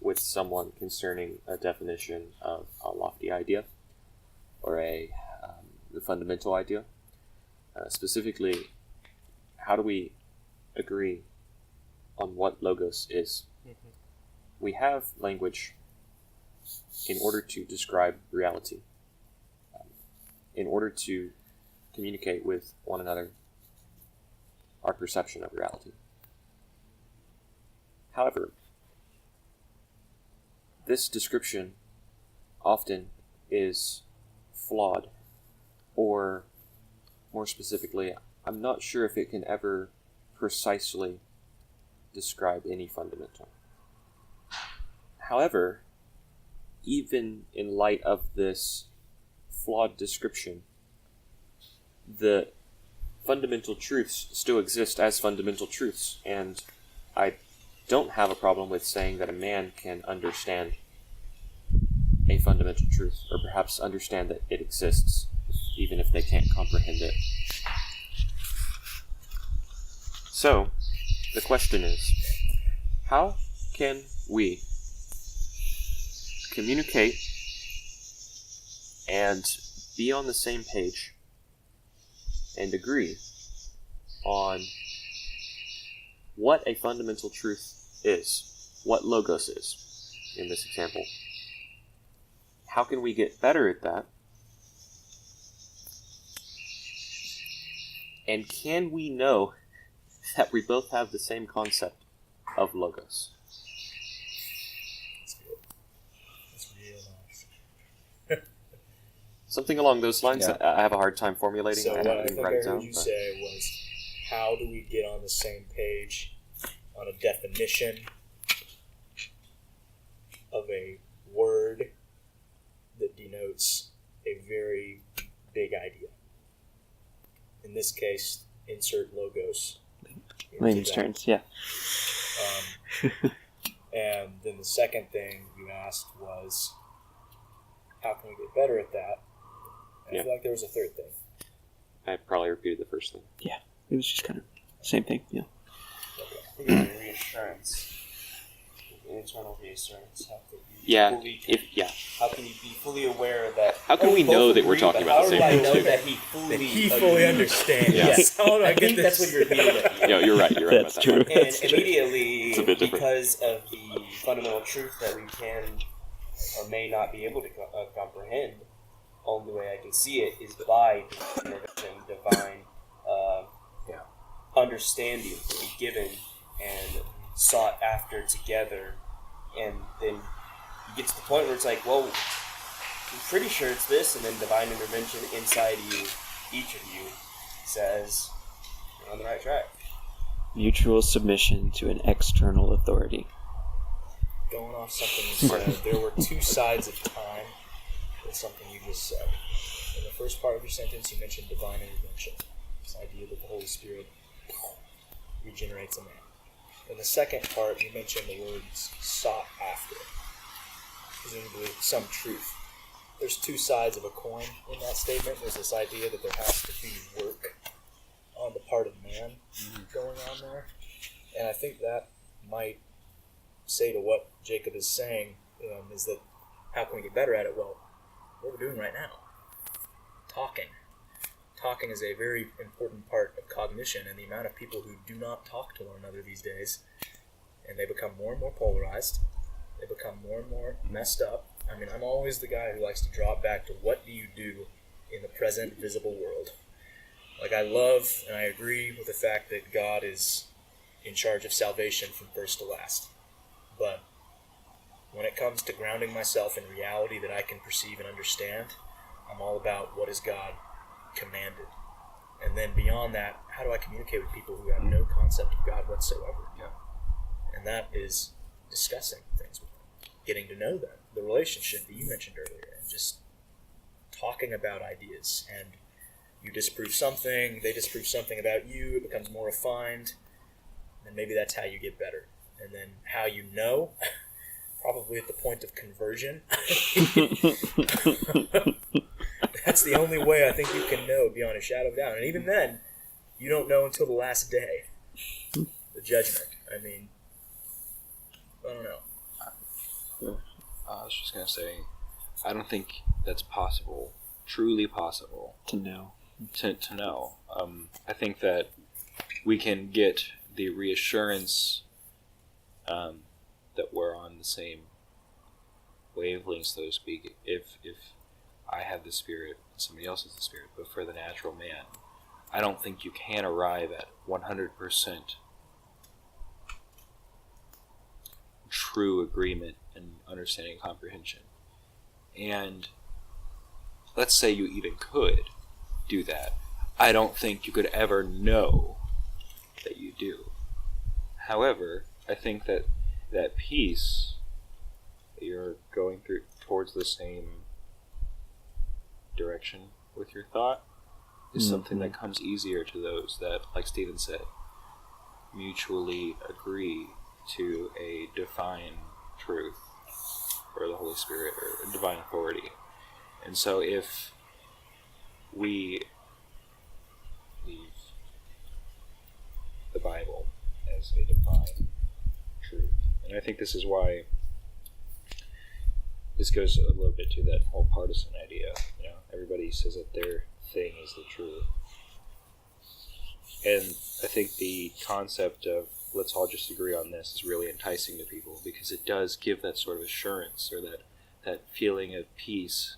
with someone concerning a definition of a lofty idea or a fundamental idea. Specifically, how do we agree on what logos is? Mm-hmm. We have language in order to describe reality, in order to communicate with one another our perception of reality. However, this description often is flawed, or more specifically, I'm not sure if it can ever precisely describe any fundamental. However, even in light of this flawed description, the fundamental truths still exist as fundamental truths, and I don't have a problem with saying that a man can understand a fundamental truth, or perhaps understand that it exists, even if they can't comprehend it. So, the question is, how can we communicate and be on the same page and agree on what a fundamental truth is, what logos is, in this example? How can we get better at that? And can we know that we both have the same concept of logos? That's good. That's real nice. Something along those lines. Yeah. I have a hard time formulating. So what I think I heard down, you say was, how do we get on the same page on a definition of a word that denotes a very big idea? In this case, insert logos. Layman's terms, yeah. And then the second thing you asked was, how can we get better at that? And I feel like there was a third thing. I probably repeated the first thing. Yeah, it was just kind of the same thing, yeah. I think it's reassurance. Internal reassurance. How can you be fully aware that... How can we know that we're talking about the same thing? How do I know that he fully understands? Yeah. Yes. I think that's what you're getting at. Yeah, you're right That's about true. that. And immediately, It's a bit different. because of the fundamental truth that we can or may not be able to comprehend, only way I can see it is by divine understanding to be given and sought after together. And then you get to the point where it's like, well, I'm pretty sure it's this, and then divine intervention inside you, each of you, says you're on the right track. Mutual submission to an external authority. Going off something you said, there were two sides of time with something you just said. In the first part of your sentence, you mentioned divine intervention, this idea that the Holy Spirit regenerates a man. In the second part, you mentioned the words sought after, presumably some truth. There's two sides of a coin in that statement. There's this idea that there has to be work on the part of man going on there. And I think that might say to what Jacob is saying, is that how can we get better at it? Well, what we're doing right now, talking. Talking is a very important part of cognition, and the amount of people who do not talk to one another these days, and they become more and more polarized, they become more and more messed up. I mean, I'm always the guy who likes to draw it back to what do you do in the present visible world. Like, I love and I agree with the fact that God is in charge of salvation from first to last. But when it comes to grounding myself in reality that I can perceive and understand, I'm all about what is God commanded. And then beyond that, how do I communicate with people who have no concept of God whatsoever? Yeah. And that is discussing things with them, getting to know them, the relationship that you mentioned earlier, and just talking about ideas. And you disprove something, they disprove something about you, it becomes more refined, and maybe that's how you get better. And then how you know, probably at the point of conversion. That's the only way I think you can know beyond a shadow of doubt. And even then, you don't know until the last day. The judgment. I mean, I don't know. I was just going to say, I don't think that's possible, truly possible. To know. To know. I think that we can get the reassurance that we're on the same wavelength, so to speak, if I have the Spirit and somebody else has the Spirit. But for the natural man, I don't think you can arrive at 100% true agreement and understanding and comprehension. And let's say you even could do that. I don't think you could ever know that you do. However, I think that that peace that you're going through towards the same direction with your thought is something that comes easier to those that, like Stephen said, mutually agree to a divine truth or the Holy Spirit or divine authority. And so if we leave the Bible as a divine truth, and I think this is why this goes a little bit to that whole partisan idea. You know, everybody says that their thing is the truth. And I think the concept of let's all just agree on this is really enticing to people because it does give that sort of assurance or that feeling of peace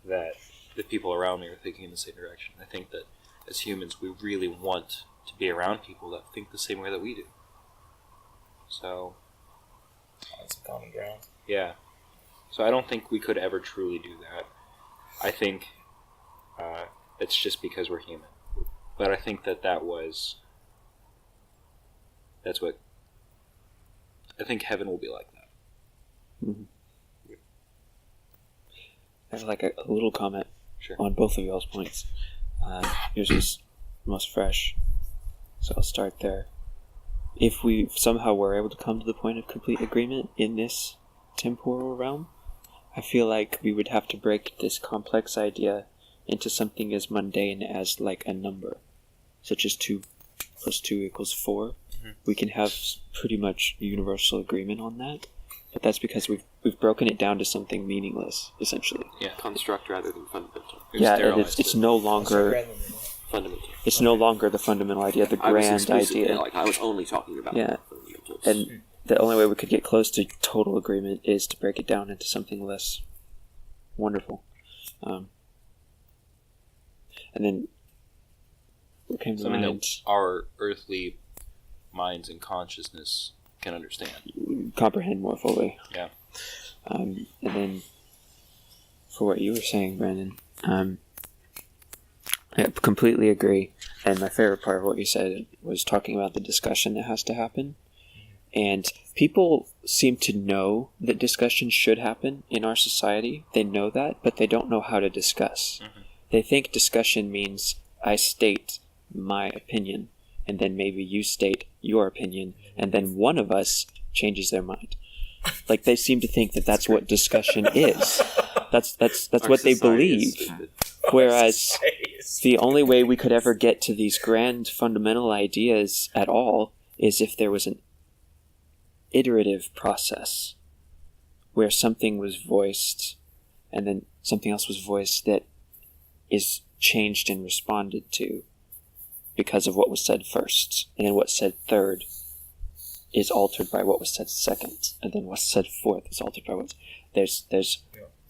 that the people around me are thinking in the same direction. I think that as humans, we really want to be around people that think the same way that we do. So, Find some common ground. yeah. So I don't think we could ever truly do that. I think it's just because we're human. But I think that's what, I think heaven will be like that. Mm-hmm. I have like a little comment on both of y'all's points. Yours is most fresh, so I'll start there. If we somehow were able to come to the point of complete agreement in this temporal realm, I feel like we would have to break this complex idea into something as mundane as like a number, such as 2 + 2 = 4. Mm-hmm. We can have pretty much universal agreement on that, but that's because we've broken it down to something meaningless, essentially. Yeah, construct rather than fundamental. It's no longer Fundamental. It's no longer the fundamental idea, the grand idea. Like I was only talking about fundamentals. And the only way we could get close to total agreement is to break it down into something less wonderful. And then what came to Something mind? that our earthly minds and consciousness can understand. Comprehend more fully. Yeah. And then for what you were saying, Brandon, I completely agree. And my favorite part of what you said was talking about the discussion that has to happen. And people seem to know that discussion should happen in our society. They know that, but they don't know how to discuss. They think discussion means I state my opinion, and then maybe you state your opinion, and then one of us changes their mind. Like, they seem to think that that's what discussion is. That's what they believe. Whereas the only way we could ever get to these grand fundamental ideas at all is if there was an iterative process where something was voiced and then something else was voiced that is changed and responded to because of what was said first, and then what's said third is altered by what was said second, and then what's said fourth is altered by what's... There's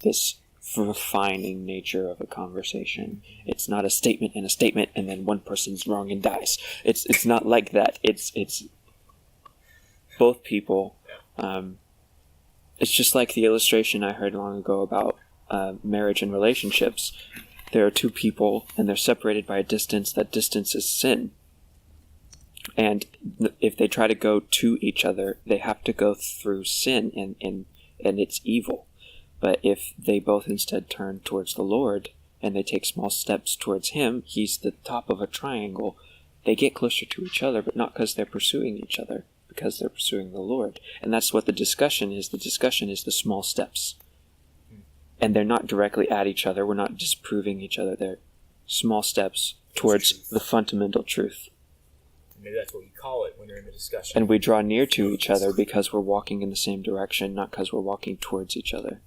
this refining nature of a conversation. It's not a statement and a statement and then one person's wrong and dies. It's not like that. It's both people. It's just like the illustration I heard long ago about marriage and relationships. There are two people and they're separated by a distance. That distance is sin. And if they try to go to each other, they have to go through sin, and it's evil. But if they both instead turn towards the Lord and they take small steps towards Him, He's the top of a triangle. They get closer to each other, but not because they're pursuing each other, because they're pursuing the Lord. And that's what the discussion is. The discussion is the small steps. And they're not directly at each other. We're not disproving each other. They're small steps towards the fundamental truth. Maybe that's what we call it when you're in a discussion. And we draw near to each other because we're walking in the same direction, not because we're walking towards each other.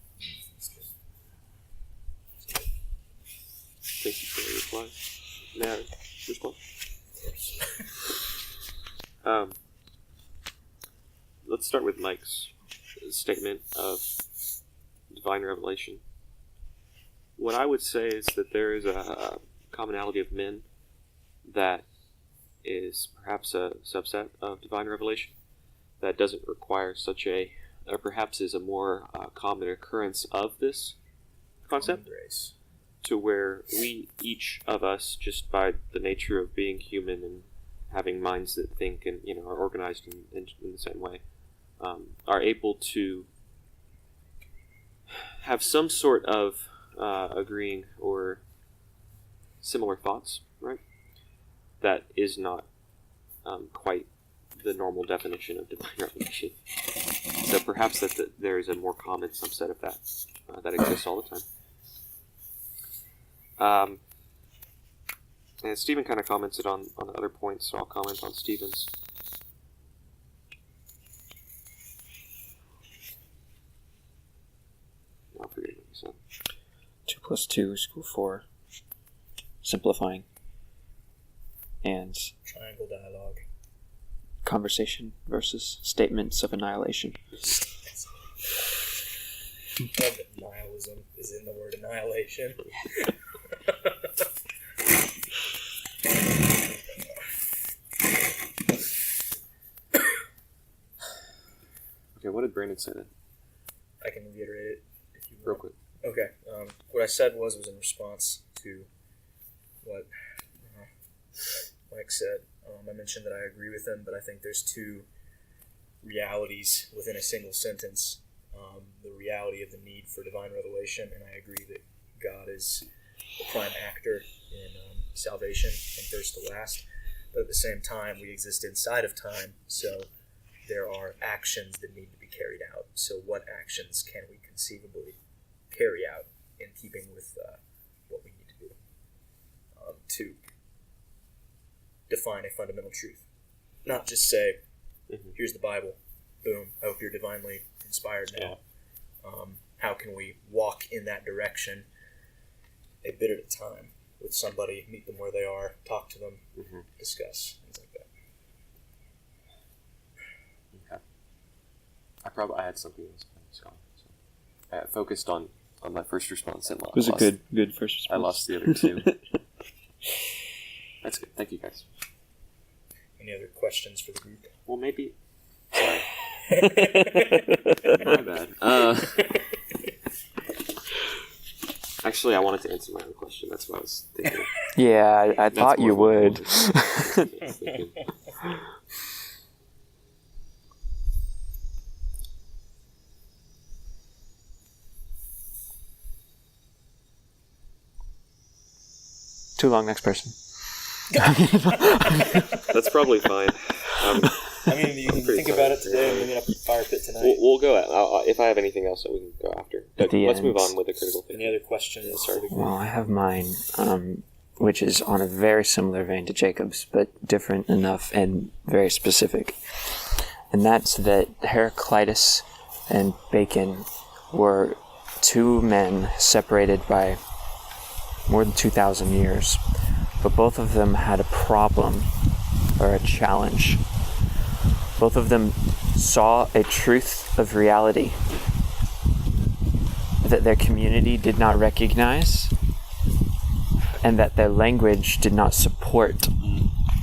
Thank you for your reply. May I respond? Let's start with Mike's statement of divine revelation. What I would say is that there is a commonality of men that is perhaps a subset of divine revelation that doesn't require such a, or perhaps is a more common occurrence of this concept, to where we, each of us, just by the nature of being human and having minds that think and are organized in the same way, are able to have some sort of agreeing or similar thoughts, right? That is not quite the normal definition of divine revelation. So perhaps that there is a more common subset of that that exists all the time. And Stephen kind of commented on the other points, so I'll comment on Stephen's. I'll forget what you said. 2 + 2 = 4. Simplifying. And triangle dialogue. Conversation versus statements of annihilation. Nihilism is in the word annihilation. Okay, what did Brandon say then? I can reiterate it if you want. Real quick. Okay. What I said was in response to what Mike said. I mentioned that I agree with him, but I think there's two realities within a single sentence. The reality of the need for divine revelation, and I agree that God is the prime actor in salvation from first to last. But at the same time, we exist inside of time, so there are actions that need to be carried out. So what actions can we conceivably carry out in keeping with what we need to do to define a fundamental truth? Not just say, here's the Bible, boom, I hope you're divinely inspired now. How can we walk in that direction a bit at a time with somebody, meet them where they are, talk to them, discuss, things like that. Okay. I had something else. So I focused on my first response and lost. It was a good first response. I lost the other two. That's good. Thank you, guys. Any other questions for the group? Well, maybe... Sorry. My bad. Actually, I wanted to answer my own question. That's what I was thinking. Yeah, I thought you would. too long. Next person. That's probably fine. I mean, you can think about it today and maybe up a fire pit tonight. We'll go at, if I have anything else that we can go after. But let's move on with the critical thinking. Any other questions? Well, I have mine, which is on a very similar vein to Jacob's, but different enough and very specific. And that's that Heraclitus and Bacon were two men separated by more than 2,000 years, but both of them had a problem or a challenge. Both of them saw a truth of reality that their community did not recognize, and that their language did not support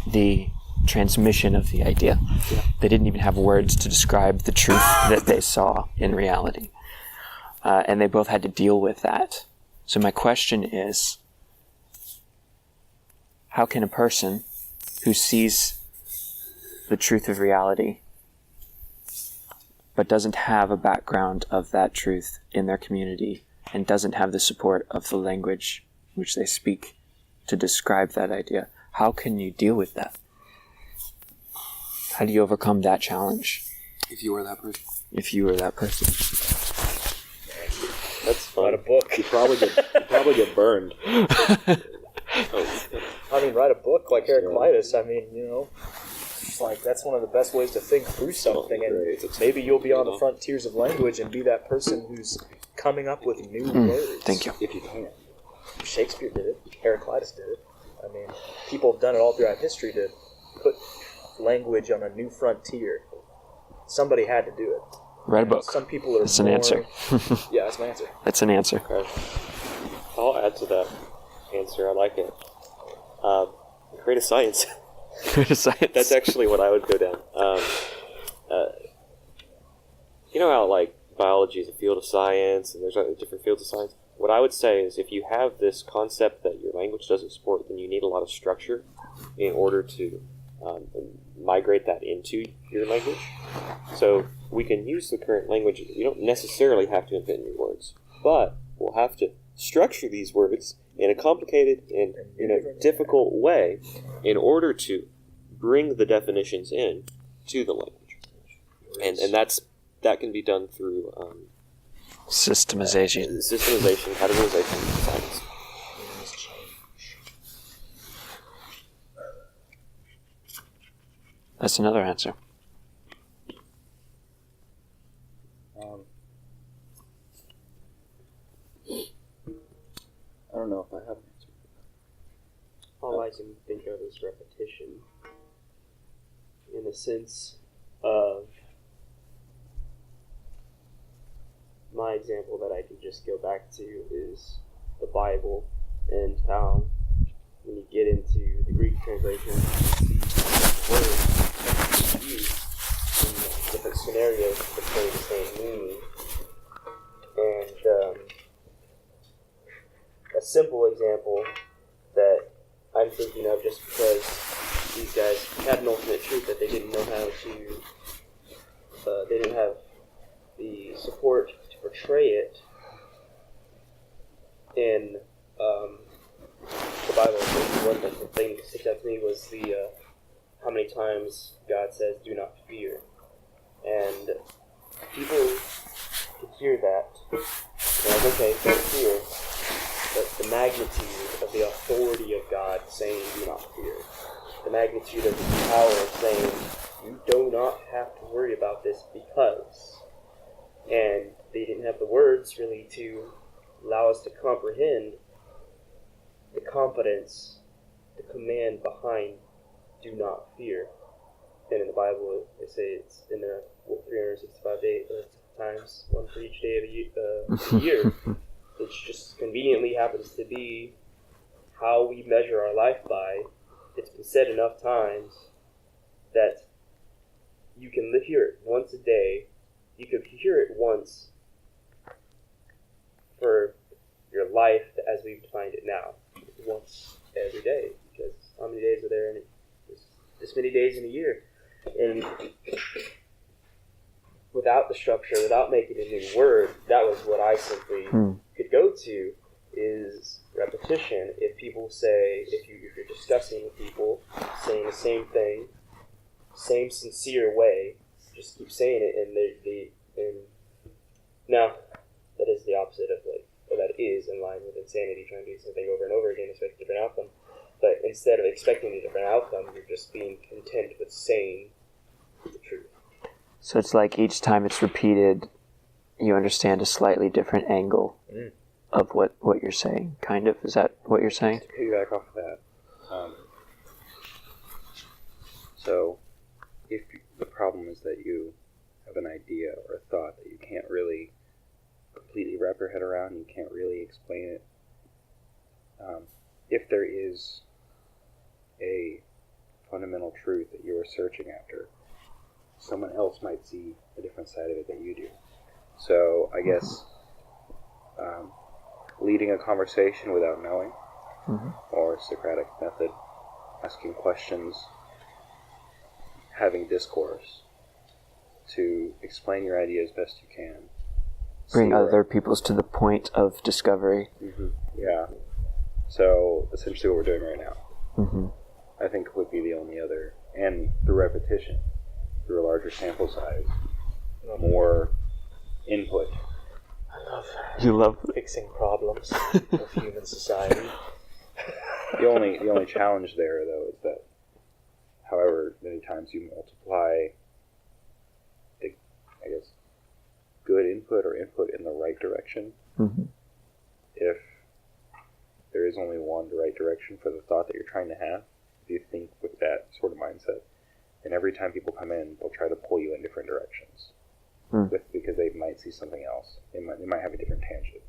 the transmission of the idea. Yeah. They didn't even have words to describe the truth that they saw in reality. And they both had to deal with that. So my question is, how can a person who sees the truth of reality but doesn't have a background of that truth in their community and doesn't have the support of the language which they speak to describe that idea, how can you deal with that? How do you overcome that challenge? If you were that person. If you were that person. That's fun. Write a book. You probably get burned. I mean, write a book like Heraclitus. I mean, it's like that's one of the best ways to think through something, and maybe you'll be on the frontiers of language and be that person who's coming up with new words. Thank you. If you can. Shakespeare did it. Heraclitus did it. I mean, people have done it all throughout history to put language on a new frontier. Somebody had to do it. Write a book. Some people are That's an answer. Yeah, that's my answer. That's an answer. Okay. I'll add to that answer. I like it. Create a science. Create a science. That's actually what I would go down. You know how like biology is a field of science, and there's different fields of science. What I would say is, if you have this concept that your language doesn't support, then you need a lot of structure in order to migrate that into your language. So we can use the current language. You don't necessarily have to invent new words, but we'll have to structure these words in a complicated and difficult way in order to bring the definitions in to the language. And that can be done through systemization, categorization, science. That's another answer. I don't know if I have an answer. All I can think of is repetition, in the sense of my example that I can just go back to is the Bible, and how when you get into the Greek translation, you see words used in different scenarios to portray the same meaning. And a simple example that I'm thinking of, just because these guys had an ultimate truth that they didn't know how to, they didn't have the support to portray it in the Bible. One thing that sticks out to me was the how many times God says, "Do not fear," and people can hear that. They're like, okay, don't fear. But the magnitude of the authority of God saying, "Do not fear," the magnitude of the power of saying, "You do not have to worry about this because," and they didn't have the words really to allow us to comprehend the confidence, the command behind "do not fear." And in the Bible, they say it's in there 365 times, one for each day of the year. It just conveniently happens to be how we measure our life by. It's been said enough times that you can hear it once a day. You could hear it once for your life as we've defined it now. Once every day, because how many days are there in it? This many days in a year. And without the structure, without making a new word, that was what I simply could go to. is repetition. If people say, if you're discussing with people, saying the same thing, same sincere way, just keep saying it, and now that is the opposite of or that is in line with insanity, trying to do something over and over again, expect a different outcome. But instead of expecting a different outcome, you're just being content with saying the truth. So it's like each time it's repeated, you understand a slightly different angle of what you're saying, kind of. Is that what you're saying? To piggyback off of that, so if the problem is that you have an idea or a thought that you can't really completely wrap your head around, you can't really explain it, if there is a fundamental truth that you are searching after, someone else might see a different side of it that you do. So I guess leading a conversation without knowing, or Socratic method, asking questions, having discourse to explain your idea as best you can. Bring other people's to the point of discovery. Yeah. So essentially what we're doing right now, I think would be the only other, and through repetition, through a larger sample size, more input. You love fixing problems of human society. The only challenge there, though, is that however many times you multiply the, I guess, good input or input in the right direction, if there is only one right direction for the thought that you're trying to have, if you think with that sort of mindset, then every time people come in, they'll try to pull you in different directions. Because they might see something else. They might have a different tangent.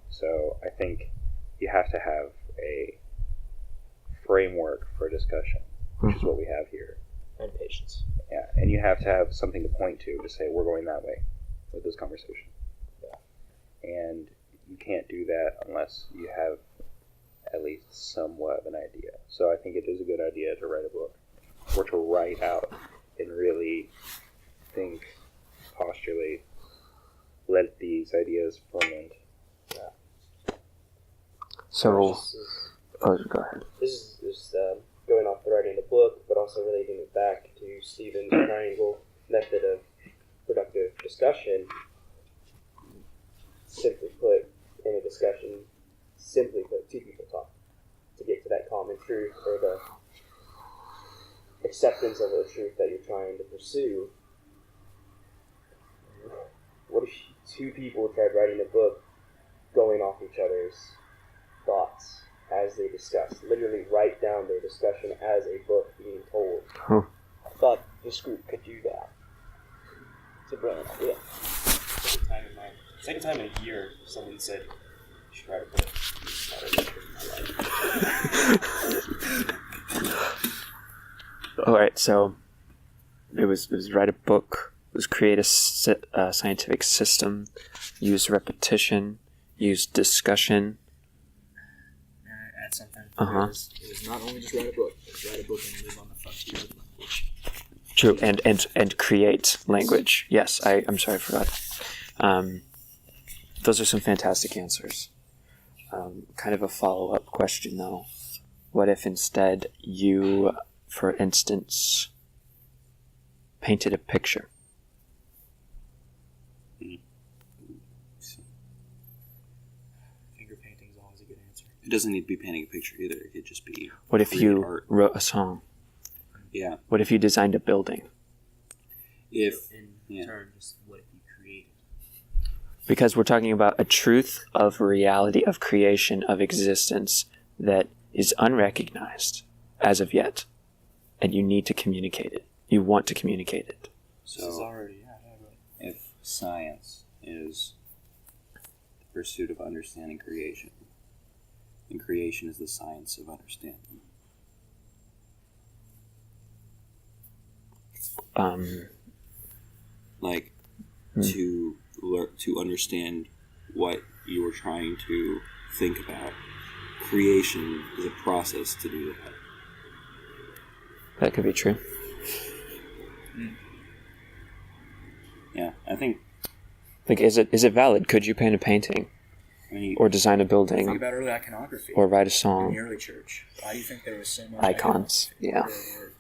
So I think you have to have a framework for discussion, which is what we have here. And patience. Yeah, and you have to have something to point to say, we're going that way with this conversation. Yeah. And you can't do that unless you have at least somewhat of an idea. So I think it is a good idea to write a book, or to write out and really think, postulate, let these ideas ferment. So, go ahead. This is going off the writing of the book, but also relating it back to Stephen's triangle method of productive discussion. Simply put, in a discussion, two people talk to get to that common truth, or the acceptance of the truth that you're trying to pursue. What if two people tried writing a book going off each other's thoughts as they discuss? Literally write down their discussion as a book being told. I thought this group could do that. It's a brilliant idea. Second time in a year, someone said, you should write a book. Alright, so it was write a book, it was create a scientific system, use repetition, use discussion. Add something. It was not only just write a book, it was write a book and live on the frontier of language. True, and create language. Yes, I'm sorry, I forgot. Those are some fantastic answers. Kind of a follow-up question, though. What if instead you, for instance, painted a picture? Finger painting is always a good answer. It doesn't need to be painting a picture either. It could just be... What if you art. wrote a song? Yeah. What if you designed a building? Turn, just what if you created? Because we're talking about a truth of reality, of creation, of existence that is unrecognized as of yet. And you need to communicate it. You want to communicate it. So, this is already, if science is the pursuit of understanding creation, then creation is the science of understanding. To understand what you were trying to think about, creation is a process to do that. That could be true. Yeah, I think... Like, is it valid? Could you paint a painting I mean, or design a Think building, about early iconography or write a in song. the early church. Why do you think there was so much Icons, iconography? yeah. They were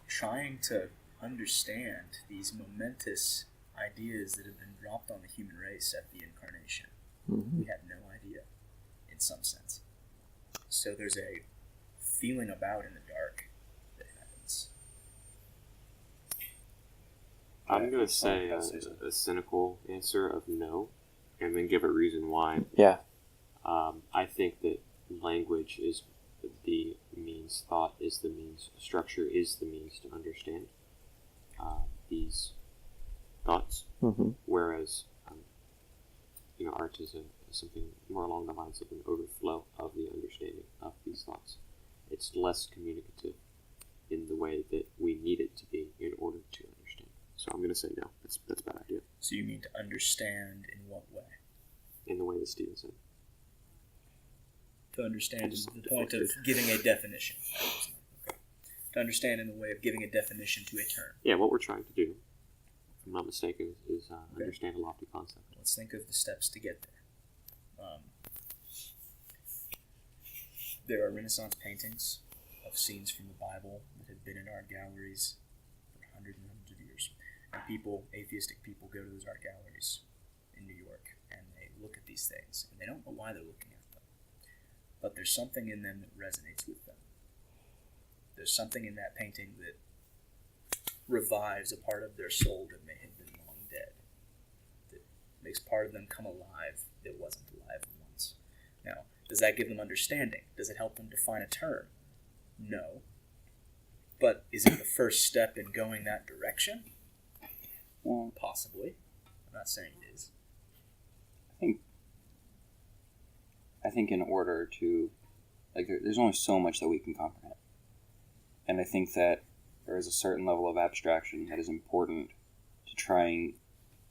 trying to understand these momentous ideas that have been dropped on the human race at the incarnation. Mhm. We had no idea, in some sense. So there's a feeling about in the dark that happens. I'm going to say a cynical answer of no, and then give a reason why. Yeah. I think that language is the means, thought is the means, structure is the means to understand these thoughts. Mm-hmm. Whereas, art is something more along the lines of an overflow of the understanding of these thoughts. It's less communicative in the way that we need it to be in order to understand. So I'm going to say no. That's a bad idea. So you mean to understand in what way? In the way that Stephen said. To understand Just is the point of deflected. giving a definition. Okay. To understand in the way of giving a definition to a term. Yeah, what we're trying to do, if I'm not mistaken, is understand a lofty concept. Let's think of the steps to get there. There are Renaissance paintings of scenes from the Bible that have been in art galleries for hundreds and hundreds of years. And atheistic people, go to those art galleries in New York and they look at these things and they don't know why they're looking at them. But there's something in them that resonates with them. There's something in that painting that revives a part of their soul that may have been long dead. That makes part of them come alive that wasn't alive once. Now, does that give them understanding? Does it help them define a term? No. But is it the first step in going that direction? Well, Possibly. I'm not saying it is. I think in order to, there's only so much that we can comprehend. And I think that there is a certain level of abstraction that is important to try and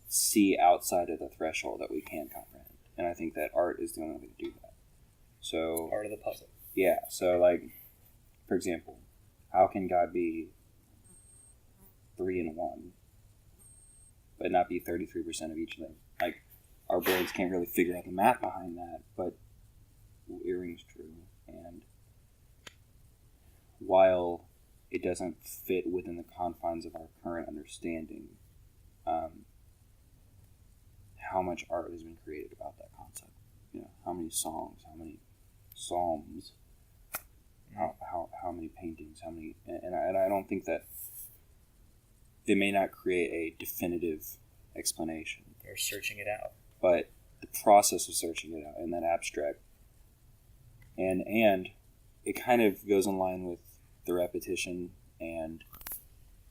see outside of the threshold that we can comprehend. And I think that art is the only way to do that. So, Part of the puzzle. yeah, so for example, how can God be 3 in 1, but not be 33% of each thing? Our brains can't really figure out the math behind that, but it rings true. And while it doesn't fit within the confines of our current understanding, how much art has been created about that concept? How many songs, how many psalms, how many paintings, and I don't think that they may not create a definitive explanation. They're searching it out. But the process of searching it out and that abstract, and it kind of goes in line with the repetition and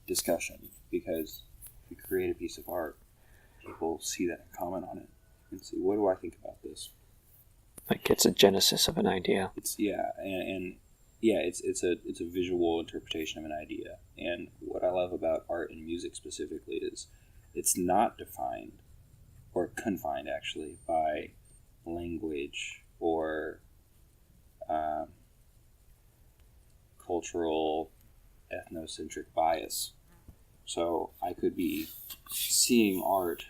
discussion, because if you create a piece of art, people see that and comment on it and say, what do I think about this? Like it's a genesis of an idea. It's it's a visual interpretation of an idea. And what I love about art and music specifically is it's not defined or confined actually by language or cultural ethnocentric bias. So I could be seeing art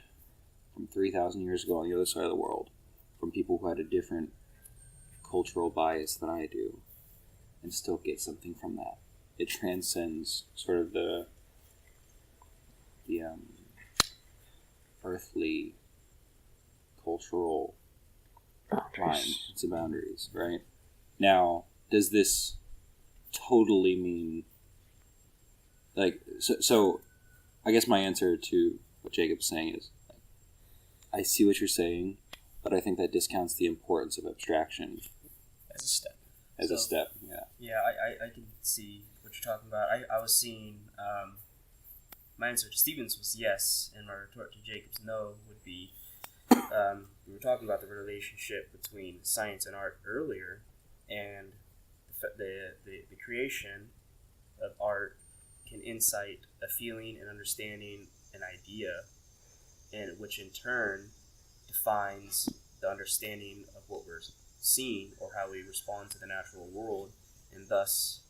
from 3,000 years ago on the other side of the world from people who had a different cultural bias than I do and still get something from that. It transcends sort of the earthly cultural lines, it's the boundaries, right? Now, does this totally mean so I guess my answer to what Jacob's saying is I see what you're saying, but I think that discounts the importance of abstraction As a step. as a step. Yeah, I can see what you're talking about. I was seeing, my answer to Stevens was yes, and my retort to Jacob's no would be, we were talking about the relationship between science and art earlier, and the creation of art can incite a feeling and understanding an idea, and which in turn defines the understanding of what we're seeing or how we respond to the natural world, and thus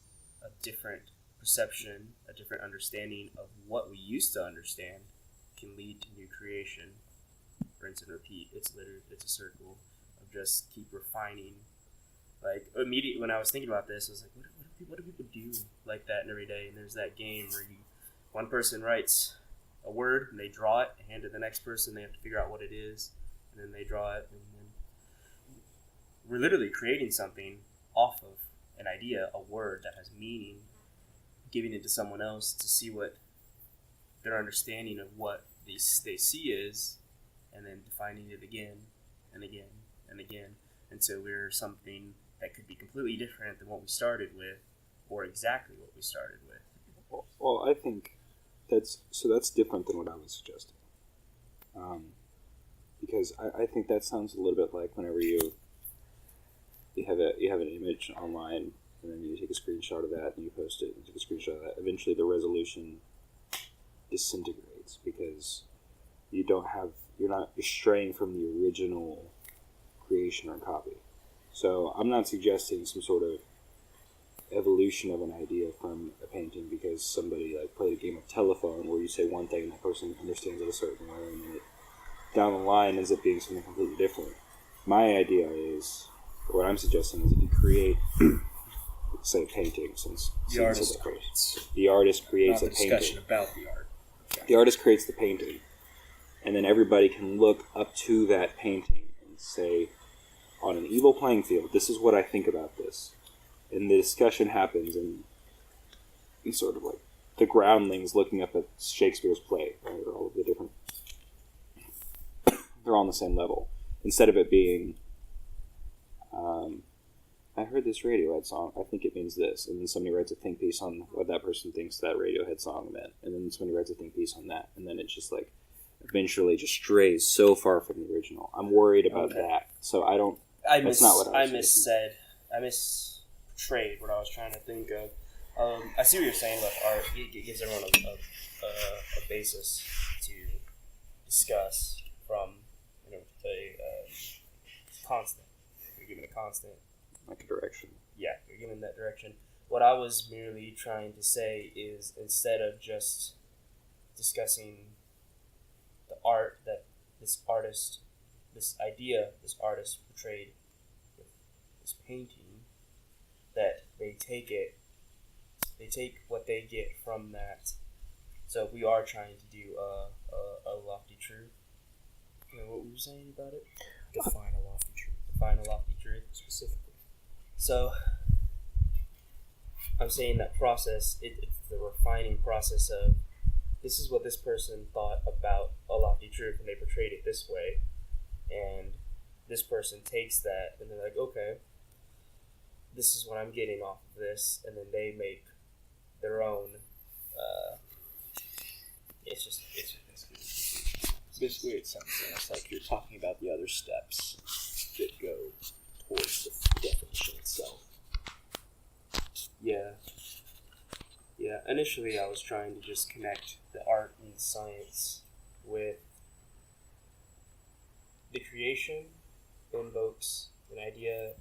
a different perception, a different understanding of what we used to understand can lead to new creation. Rinse and repeat. It's a circle of just keep refining. Like, immediately when I was thinking about this, I was like, what do people do like that in every day? And there's that game where one person writes a word, and they draw it, and hand it to the next person, they have to figure out what it is, and then they draw it, and then we're literally creating something off of an idea, a word that has meaning, giving it to someone else to see what their understanding of what they see is, and then defining it again and again and again until we're something that could be completely different than what we started with, or exactly what we started with. Well, I think that's different than what I was suggesting. Because I think that sounds a little bit like whenever you have an image online, and then you take a screenshot of that and you post it, and take a screenshot of that. Eventually, the resolution disintegrates because you're straying from the original creation or copy. So I'm not suggesting some sort of evolution of an idea from a painting because somebody like played a game of telephone where you say one thing and that person understands it a certain way, and then it down the line ends up being something completely different. My idea is, what I'm suggesting is that you create, say, a painting, since The artist creates. The artist creates Not a the painting. discussion about the art. The artist creates the painting, and then everybody can look up to that painting and say, on an evil playing field, this is what I think about this. And the discussion happens in sort of like the groundlings looking up at Shakespeare's play, right? Or all of the different... They're all on the same level. Instead of it being, I heard this Radiohead song, I think it means this. And then somebody writes a think piece on what that person thinks that Radiohead song meant. And then somebody writes a think piece on that. And then it's just like, eventually just strays so far from the original. I'm worried about that. So I don't... That's not what I was mistrayed what I was trying to think of. I see what you're saying about art. It gives everyone a basis to discuss from, a constant. You're given a constant. Like a direction. Yeah, you're given that direction. What I was merely trying to say is, instead of just discussing the art that this artist portrayed with this painting, that they take what they get from that. So if we are trying to do a lofty truth, what we were saying about it? Define a lofty truth. Define a lofty truth. Specifically. So I'm saying that process, it's the refining process of, this is what this person thought about a lofty truth, and they portrayed it this way, and this person takes that and they're like, okay, this is what I'm getting off of this, and then they make their own. Basically, it sounds like you're talking about the other steps that go towards the definition itself. Yeah. Initially, I was trying to just connect the art and science with the creation invokes an idea,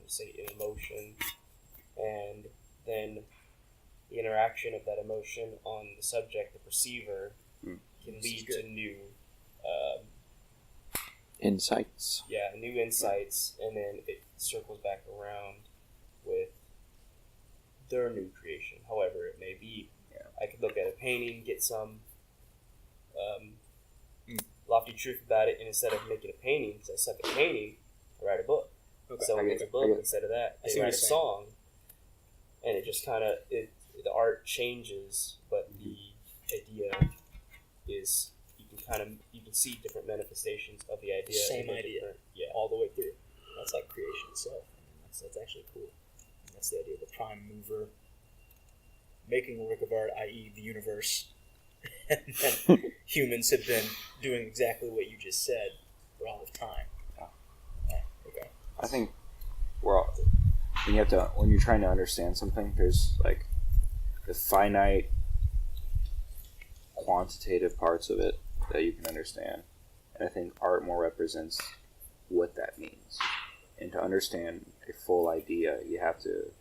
say an emotion, and then the interaction of that emotion on the subject, the perceiver, can lead to new insights. Yeah, new insights, and then it circles back around with their new creation, however it may be. Yeah. I could look at a painting, get some lofty truth about it, and instead of making a painting, because I suck at painting, I write a book. Okay. Someone makes a book instead of that. They write a song, and it just kind of, the art changes, but the idea is, you can see different manifestations of the idea. Same idea. Yeah. All the way through. That's like creation itself. That's actually cool. And that's the idea of the prime mover making a work of art, i.e. the universe. And then humans have been doing exactly what you just said for all of time. Okay. I think when you're trying to understand something, there's like the finite quantitative parts of it that you can understand, and I think art more represents what that means. And to understand a full idea, you have to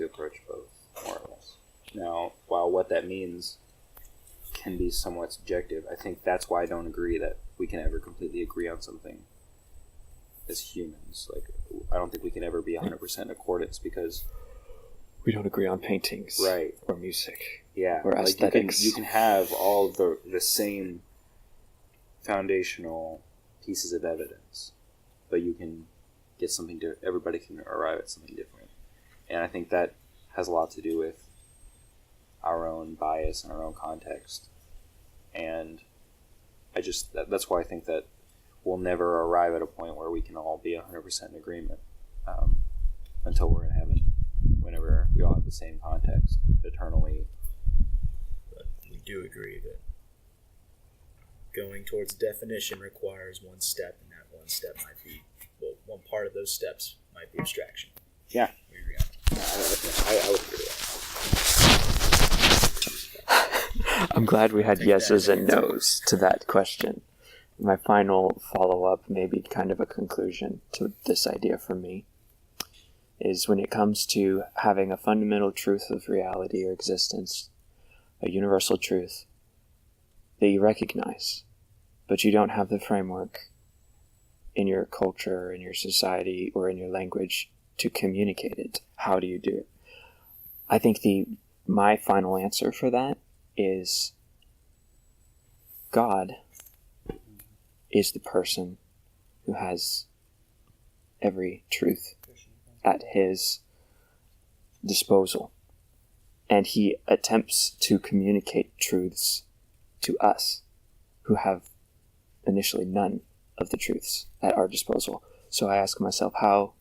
approach both, more or less. Now, while what that means can be somewhat subjective, I think that's why I don't agree that we can ever completely agree on something. as humans. Like, I don't think we can ever be 100% in accordance because we don't agree on paintings, right, or music, or like aesthetics. You can have all the same foundational pieces of evidence, but you can get something everybody can arrive at something different. And I think that has a lot to do with our own bias and our own context. And that's why I think that we'll never arrive at a point where we can all be 100% in agreement until we're in heaven, whenever we all have the same context eternally. But we do agree that going towards definition requires one step, and that one step might be, well, one part of those steps might be abstraction. Yeah. We agree on that. I would agree with I'm glad we had yeses and nos to that question. My final follow-up, maybe kind of a conclusion to this idea for me, is when it comes to having a fundamental truth of reality or existence, a universal truth that you recognize, but you don't have the framework in your culture, in your society, or in your language to communicate it. How do you do it? I think my final answer for that is God is the person who has every truth at his disposal. And he attempts to communicate truths to us who have initially none of the truths at our disposal. So I ask myself, how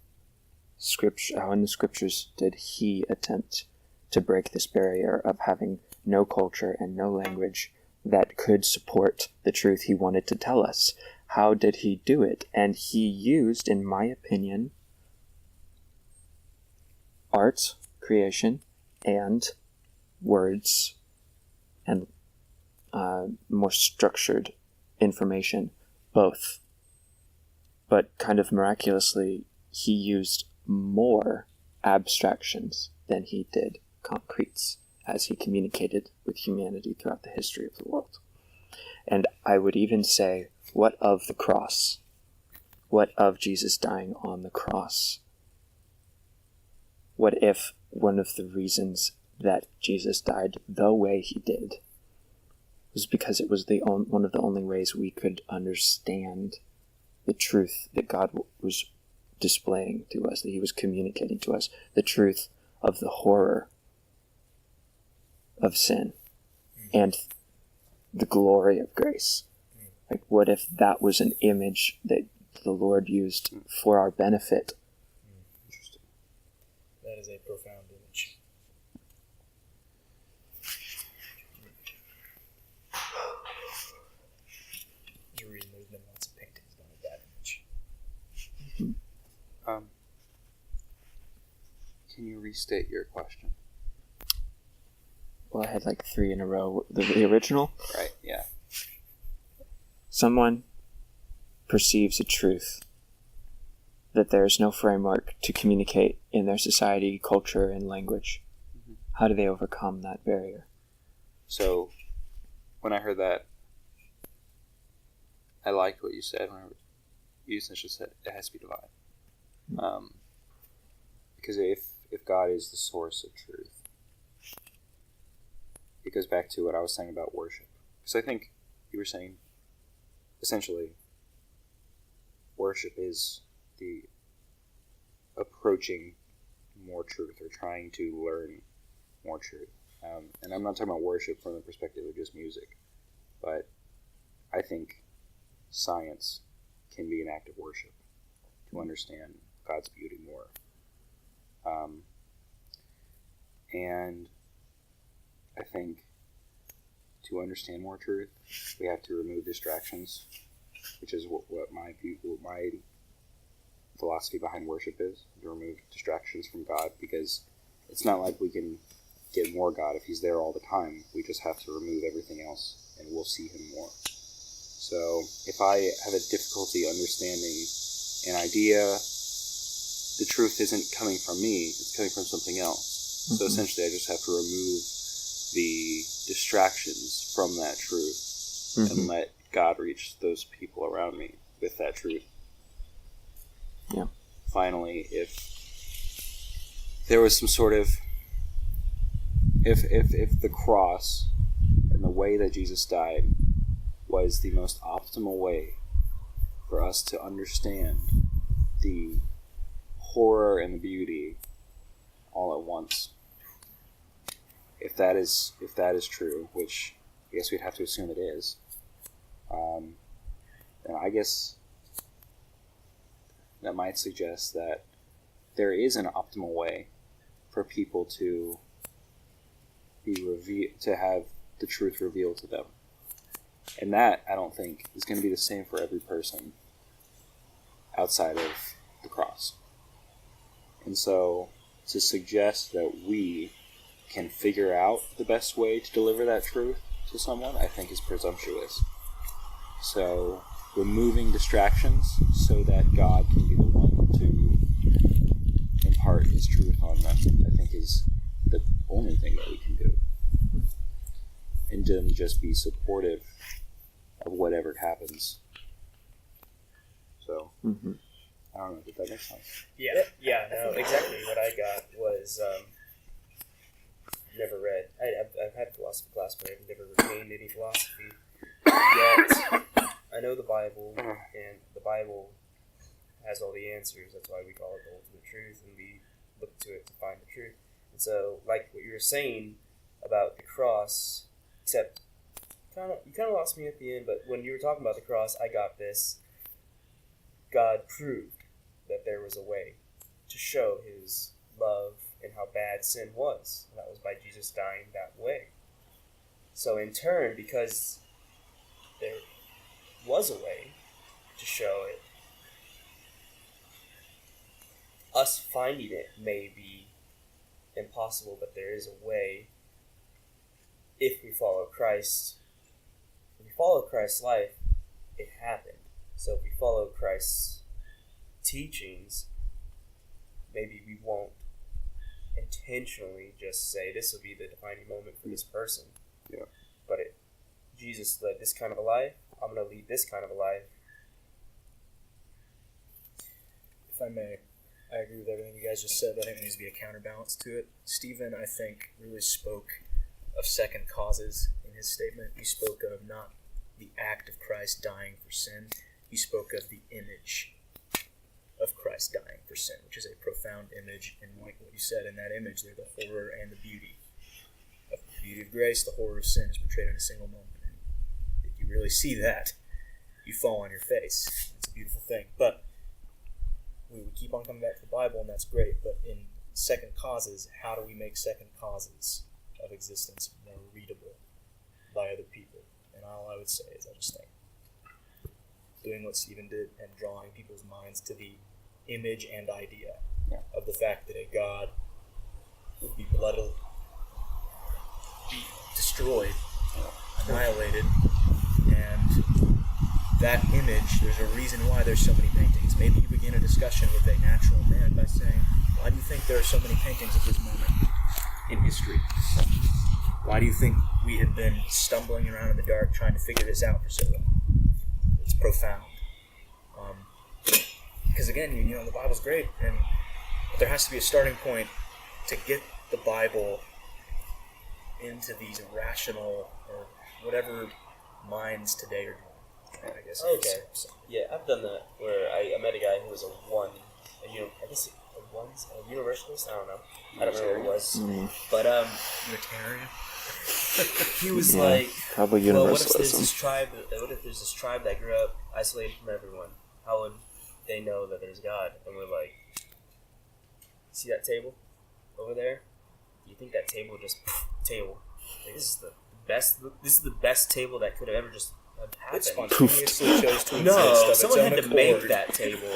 in the scriptures did he attempt to break this barrier of having no culture and no language that could support the truth he wanted to tell us? How did he do it? And he used, in my opinion, art, creation, and words, and more structured information, both. But kind of miraculously, he used more abstractions than he did concretes as he communicated with humanity throughout the history of the world. And I would even say, what of the cross? What of Jesus dying on the cross? What if one of the reasons that Jesus died the way he did was because it was one of the only ways we could understand the truth that God was displaying to us, that he was communicating to us, the truth of the horror of sin and the glory of grace. Like, what if that was an image that the Lord used for our benefit? Interesting. That is a profound image. There's a reason there's been lots of paintings done of that image. Can you restate your question? Well, I had like 3 in a row. The original? Right, yeah. Someone perceives a truth that there is no framework to communicate in their society, culture, and language. Mm-hmm. How do they overcome that barrier? So, when I heard that, I liked what you said. You essentially said it has to be divine. Mm-hmm. Because if God is the source of truth, it goes back to what I was saying about worship. Because I think you were saying, essentially, worship is the approaching more truth or trying to learn more truth. And I'm not talking about worship from the perspective of just music, but I think science can be an act of worship to understand God's beauty more. And I think to understand more truth, we have to remove distractions, which is what my philosophy behind worship is, to remove distractions from God, because it's not like we can get more God if he's there all the time. We just have to remove everything else and we'll see him more. So if I have a difficulty understanding an idea, the truth isn't coming from me, it's coming from something else. Mm-hmm. So essentially I just have to remove the distractions from that truth, mm-hmm. and let God reach those people around me with that truth. finally, if there was some sort of, if the cross and the way that Jesus died was the most optimal way for us to understand the horror and the beauty all at once. If that is true, which I guess we'd have to assume it is, then I guess that might suggest that there is an optimal way for people to to have the truth revealed to them. And that, I don't think, is going to be the same for every person outside of the cross. And so, to suggest that we can figure out the best way to deliver that truth to someone, I think is presumptuous. So, removing distractions so that God can be the one to impart His truth on them, I think is the only thing that we can do. And then just be supportive of whatever happens. So, I don't know, did that make sense? Yeah, no, exactly what I got was, never read. I've had a philosophy class, but I've never retained any philosophy. Yet, I know the Bible, and the Bible has all the answers. That's why we call it the ultimate truth, and we look to it to find the truth. And so, like what you were saying about the cross, except you kind of lost me at the end, but when you were talking about the cross, I got this. God proved that there was a way to show His love and how bad sin was. And that was by Jesus dying that way. So in turn, because there was a way to show it, us finding it may be impossible, but there is a way if we follow Christ. If we follow Christ's life, it happened. So if we follow Christ's teachings, maybe we won't intentionally just say this will be the defining moment for this person. Yeah. But Jesus led this kind of a life. I'm going to lead this kind of a life. If I may, I agree with everything you guys just said, but I think there needs to be a counterbalance to it. Stephen, I think, really spoke of second causes in his statement. He spoke of not the act of Christ dying for sin. He spoke of the image of Christ dying for sin, which is a profound image. And like what you said, in that image, there's the horror and the beauty. Of the beauty of grace, the horror of sin is portrayed in a single moment. And if you really see that, you fall on your face. It's a beautiful thing. But we would keep on coming back to the Bible, and that's great. But in second causes, how do we make second causes of existence more readable by other people? And all I would say is I just think doing what Stephen did and drawing people's minds to the image and idea of the fact that a God would be destroyed, annihilated, and that image, there's a reason why there's so many paintings. Maybe you begin a discussion with a natural man by saying, why do you think there are so many paintings at this moment in history? Why do you think we have been stumbling around in the dark trying to figure this out for so long? It's profound. Because again, the Bible's great, but there has to be a starting point to get the Bible into these irrational or whatever minds today are doing. I guess. Okay. So. Yeah, I've done that where I met a guy who was a universalist. I don't know. I don't remember what it was. But Unitarian. he was like, probably well, universalism. what if there's this tribe that grew up isolated from everyone? How would they know that there's God? And we're like, see that table over there? You think that table just table? Like, this is the best table that could have ever just happened. It spontaneously chose to exist No, of its someone own had to accord. make that table.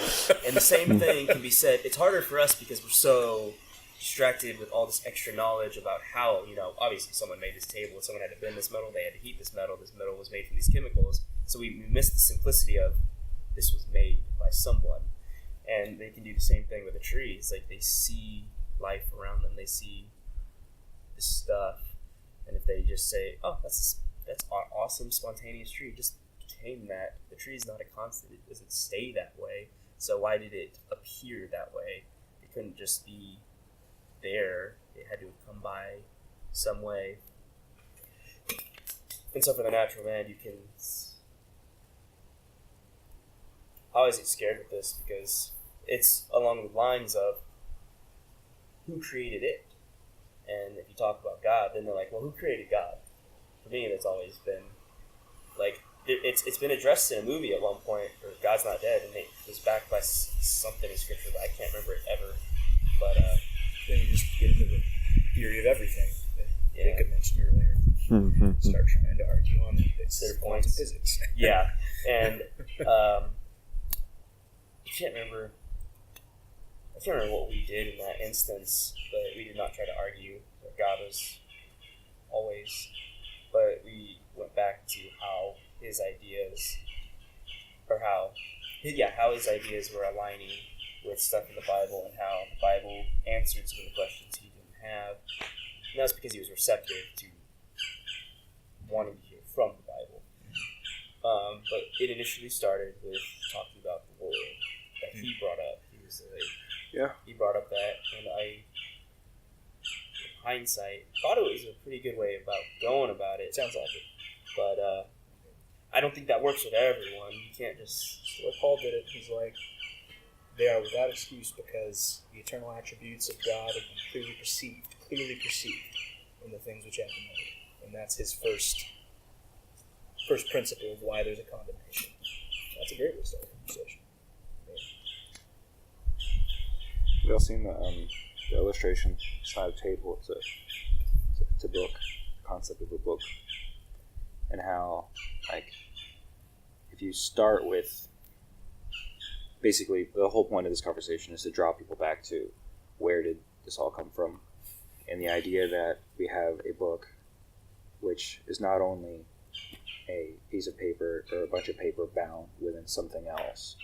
And the same thing can be said. It's harder for us because we're so distracted with all this extra knowledge about how, obviously someone made this table, someone had to bend this metal, they had to heat this metal was made from these chemicals. So we miss the simplicity of this was made by someone. And they can do the same thing with the trees. Like, they see life around them, they see this stuff, and if they just say, oh, that's an awesome spontaneous tree, just tame that. The tree is not a constant, it doesn't stay that way. So why did it appear that way? It couldn't just be there. It had to have come by some way. And so for the natural man, you can... I always get scared with this because it's along the lines of who created it? And if you talk about God, then they're like, well, who created God? For me, that's always been, like, it's been addressed in a movie at one point, where God's not dead, and it was backed by something in Scripture, but I can't remember it ever. But then you just get into the theory of everything that Yeah. Jacob mentioned earlier. Start trying to argue on their quantum physics. yeah, and I can't remember what we did in that instance, but we did not try to argue that God was always, but we went back to how his ideas, how his ideas were aligning with stuff in the Bible, and how the Bible answered some of the questions he didn't have. And that's because he was receptive to wanting to hear from the Bible. But it initially started with talking about the world that he brought up. He brought up that, and I, in hindsight, thought it was a pretty good way about going about it. Sounds like it. But I don't think that works with everyone. You can't just... So like Paul did it, he's like, they are without excuse because the eternal attributes of God have been clearly perceived in the things which have been made. And that's his first principle of why there's a condemnation. That's a great way to start a conversation. Have y'all seen the illustration? It's not a table, it's a book, concept of a book. And how, like, if you start with, basically, the whole point of this conversation is to draw people back to where did this all come from? And the idea that we have a book which is not only a piece of paper or a bunch of paper bound within something else,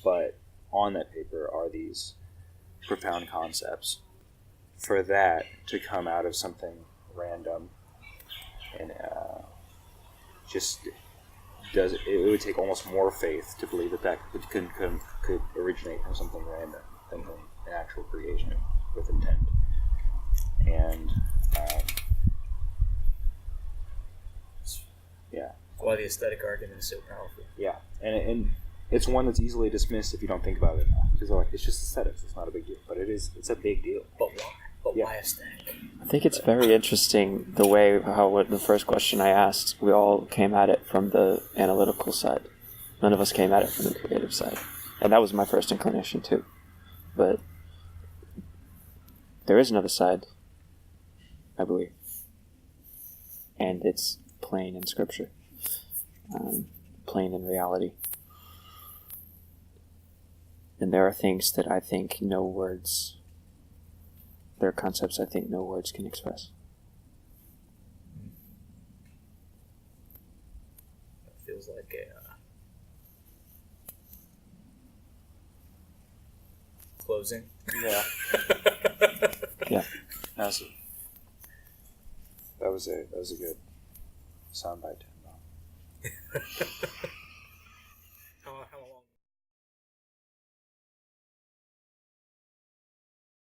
but on that paper are these profound concepts. For that to come out of something random and it would take almost more faith to believe that could originate from something random than from an actual creation with intent. And Why the aesthetic argument is so powerful. Yeah, and it's one that's easily dismissed if you don't think about it enough. Because like, it's just aesthetics, it's not a big deal. But it's a big deal. But why? Why aesthetic? I think it's very interesting the way how the first question I asked, we all came at it from the analytical side. None of us came at it from the creative side. And that was my first inclination too. But there is another side, I believe. And it's plain in Scripture. Plain in reality. And there are things that I think no words... There are concepts I think no words can express. It feels like a closing. Yeah. Yeah. That was a good soundbite. How long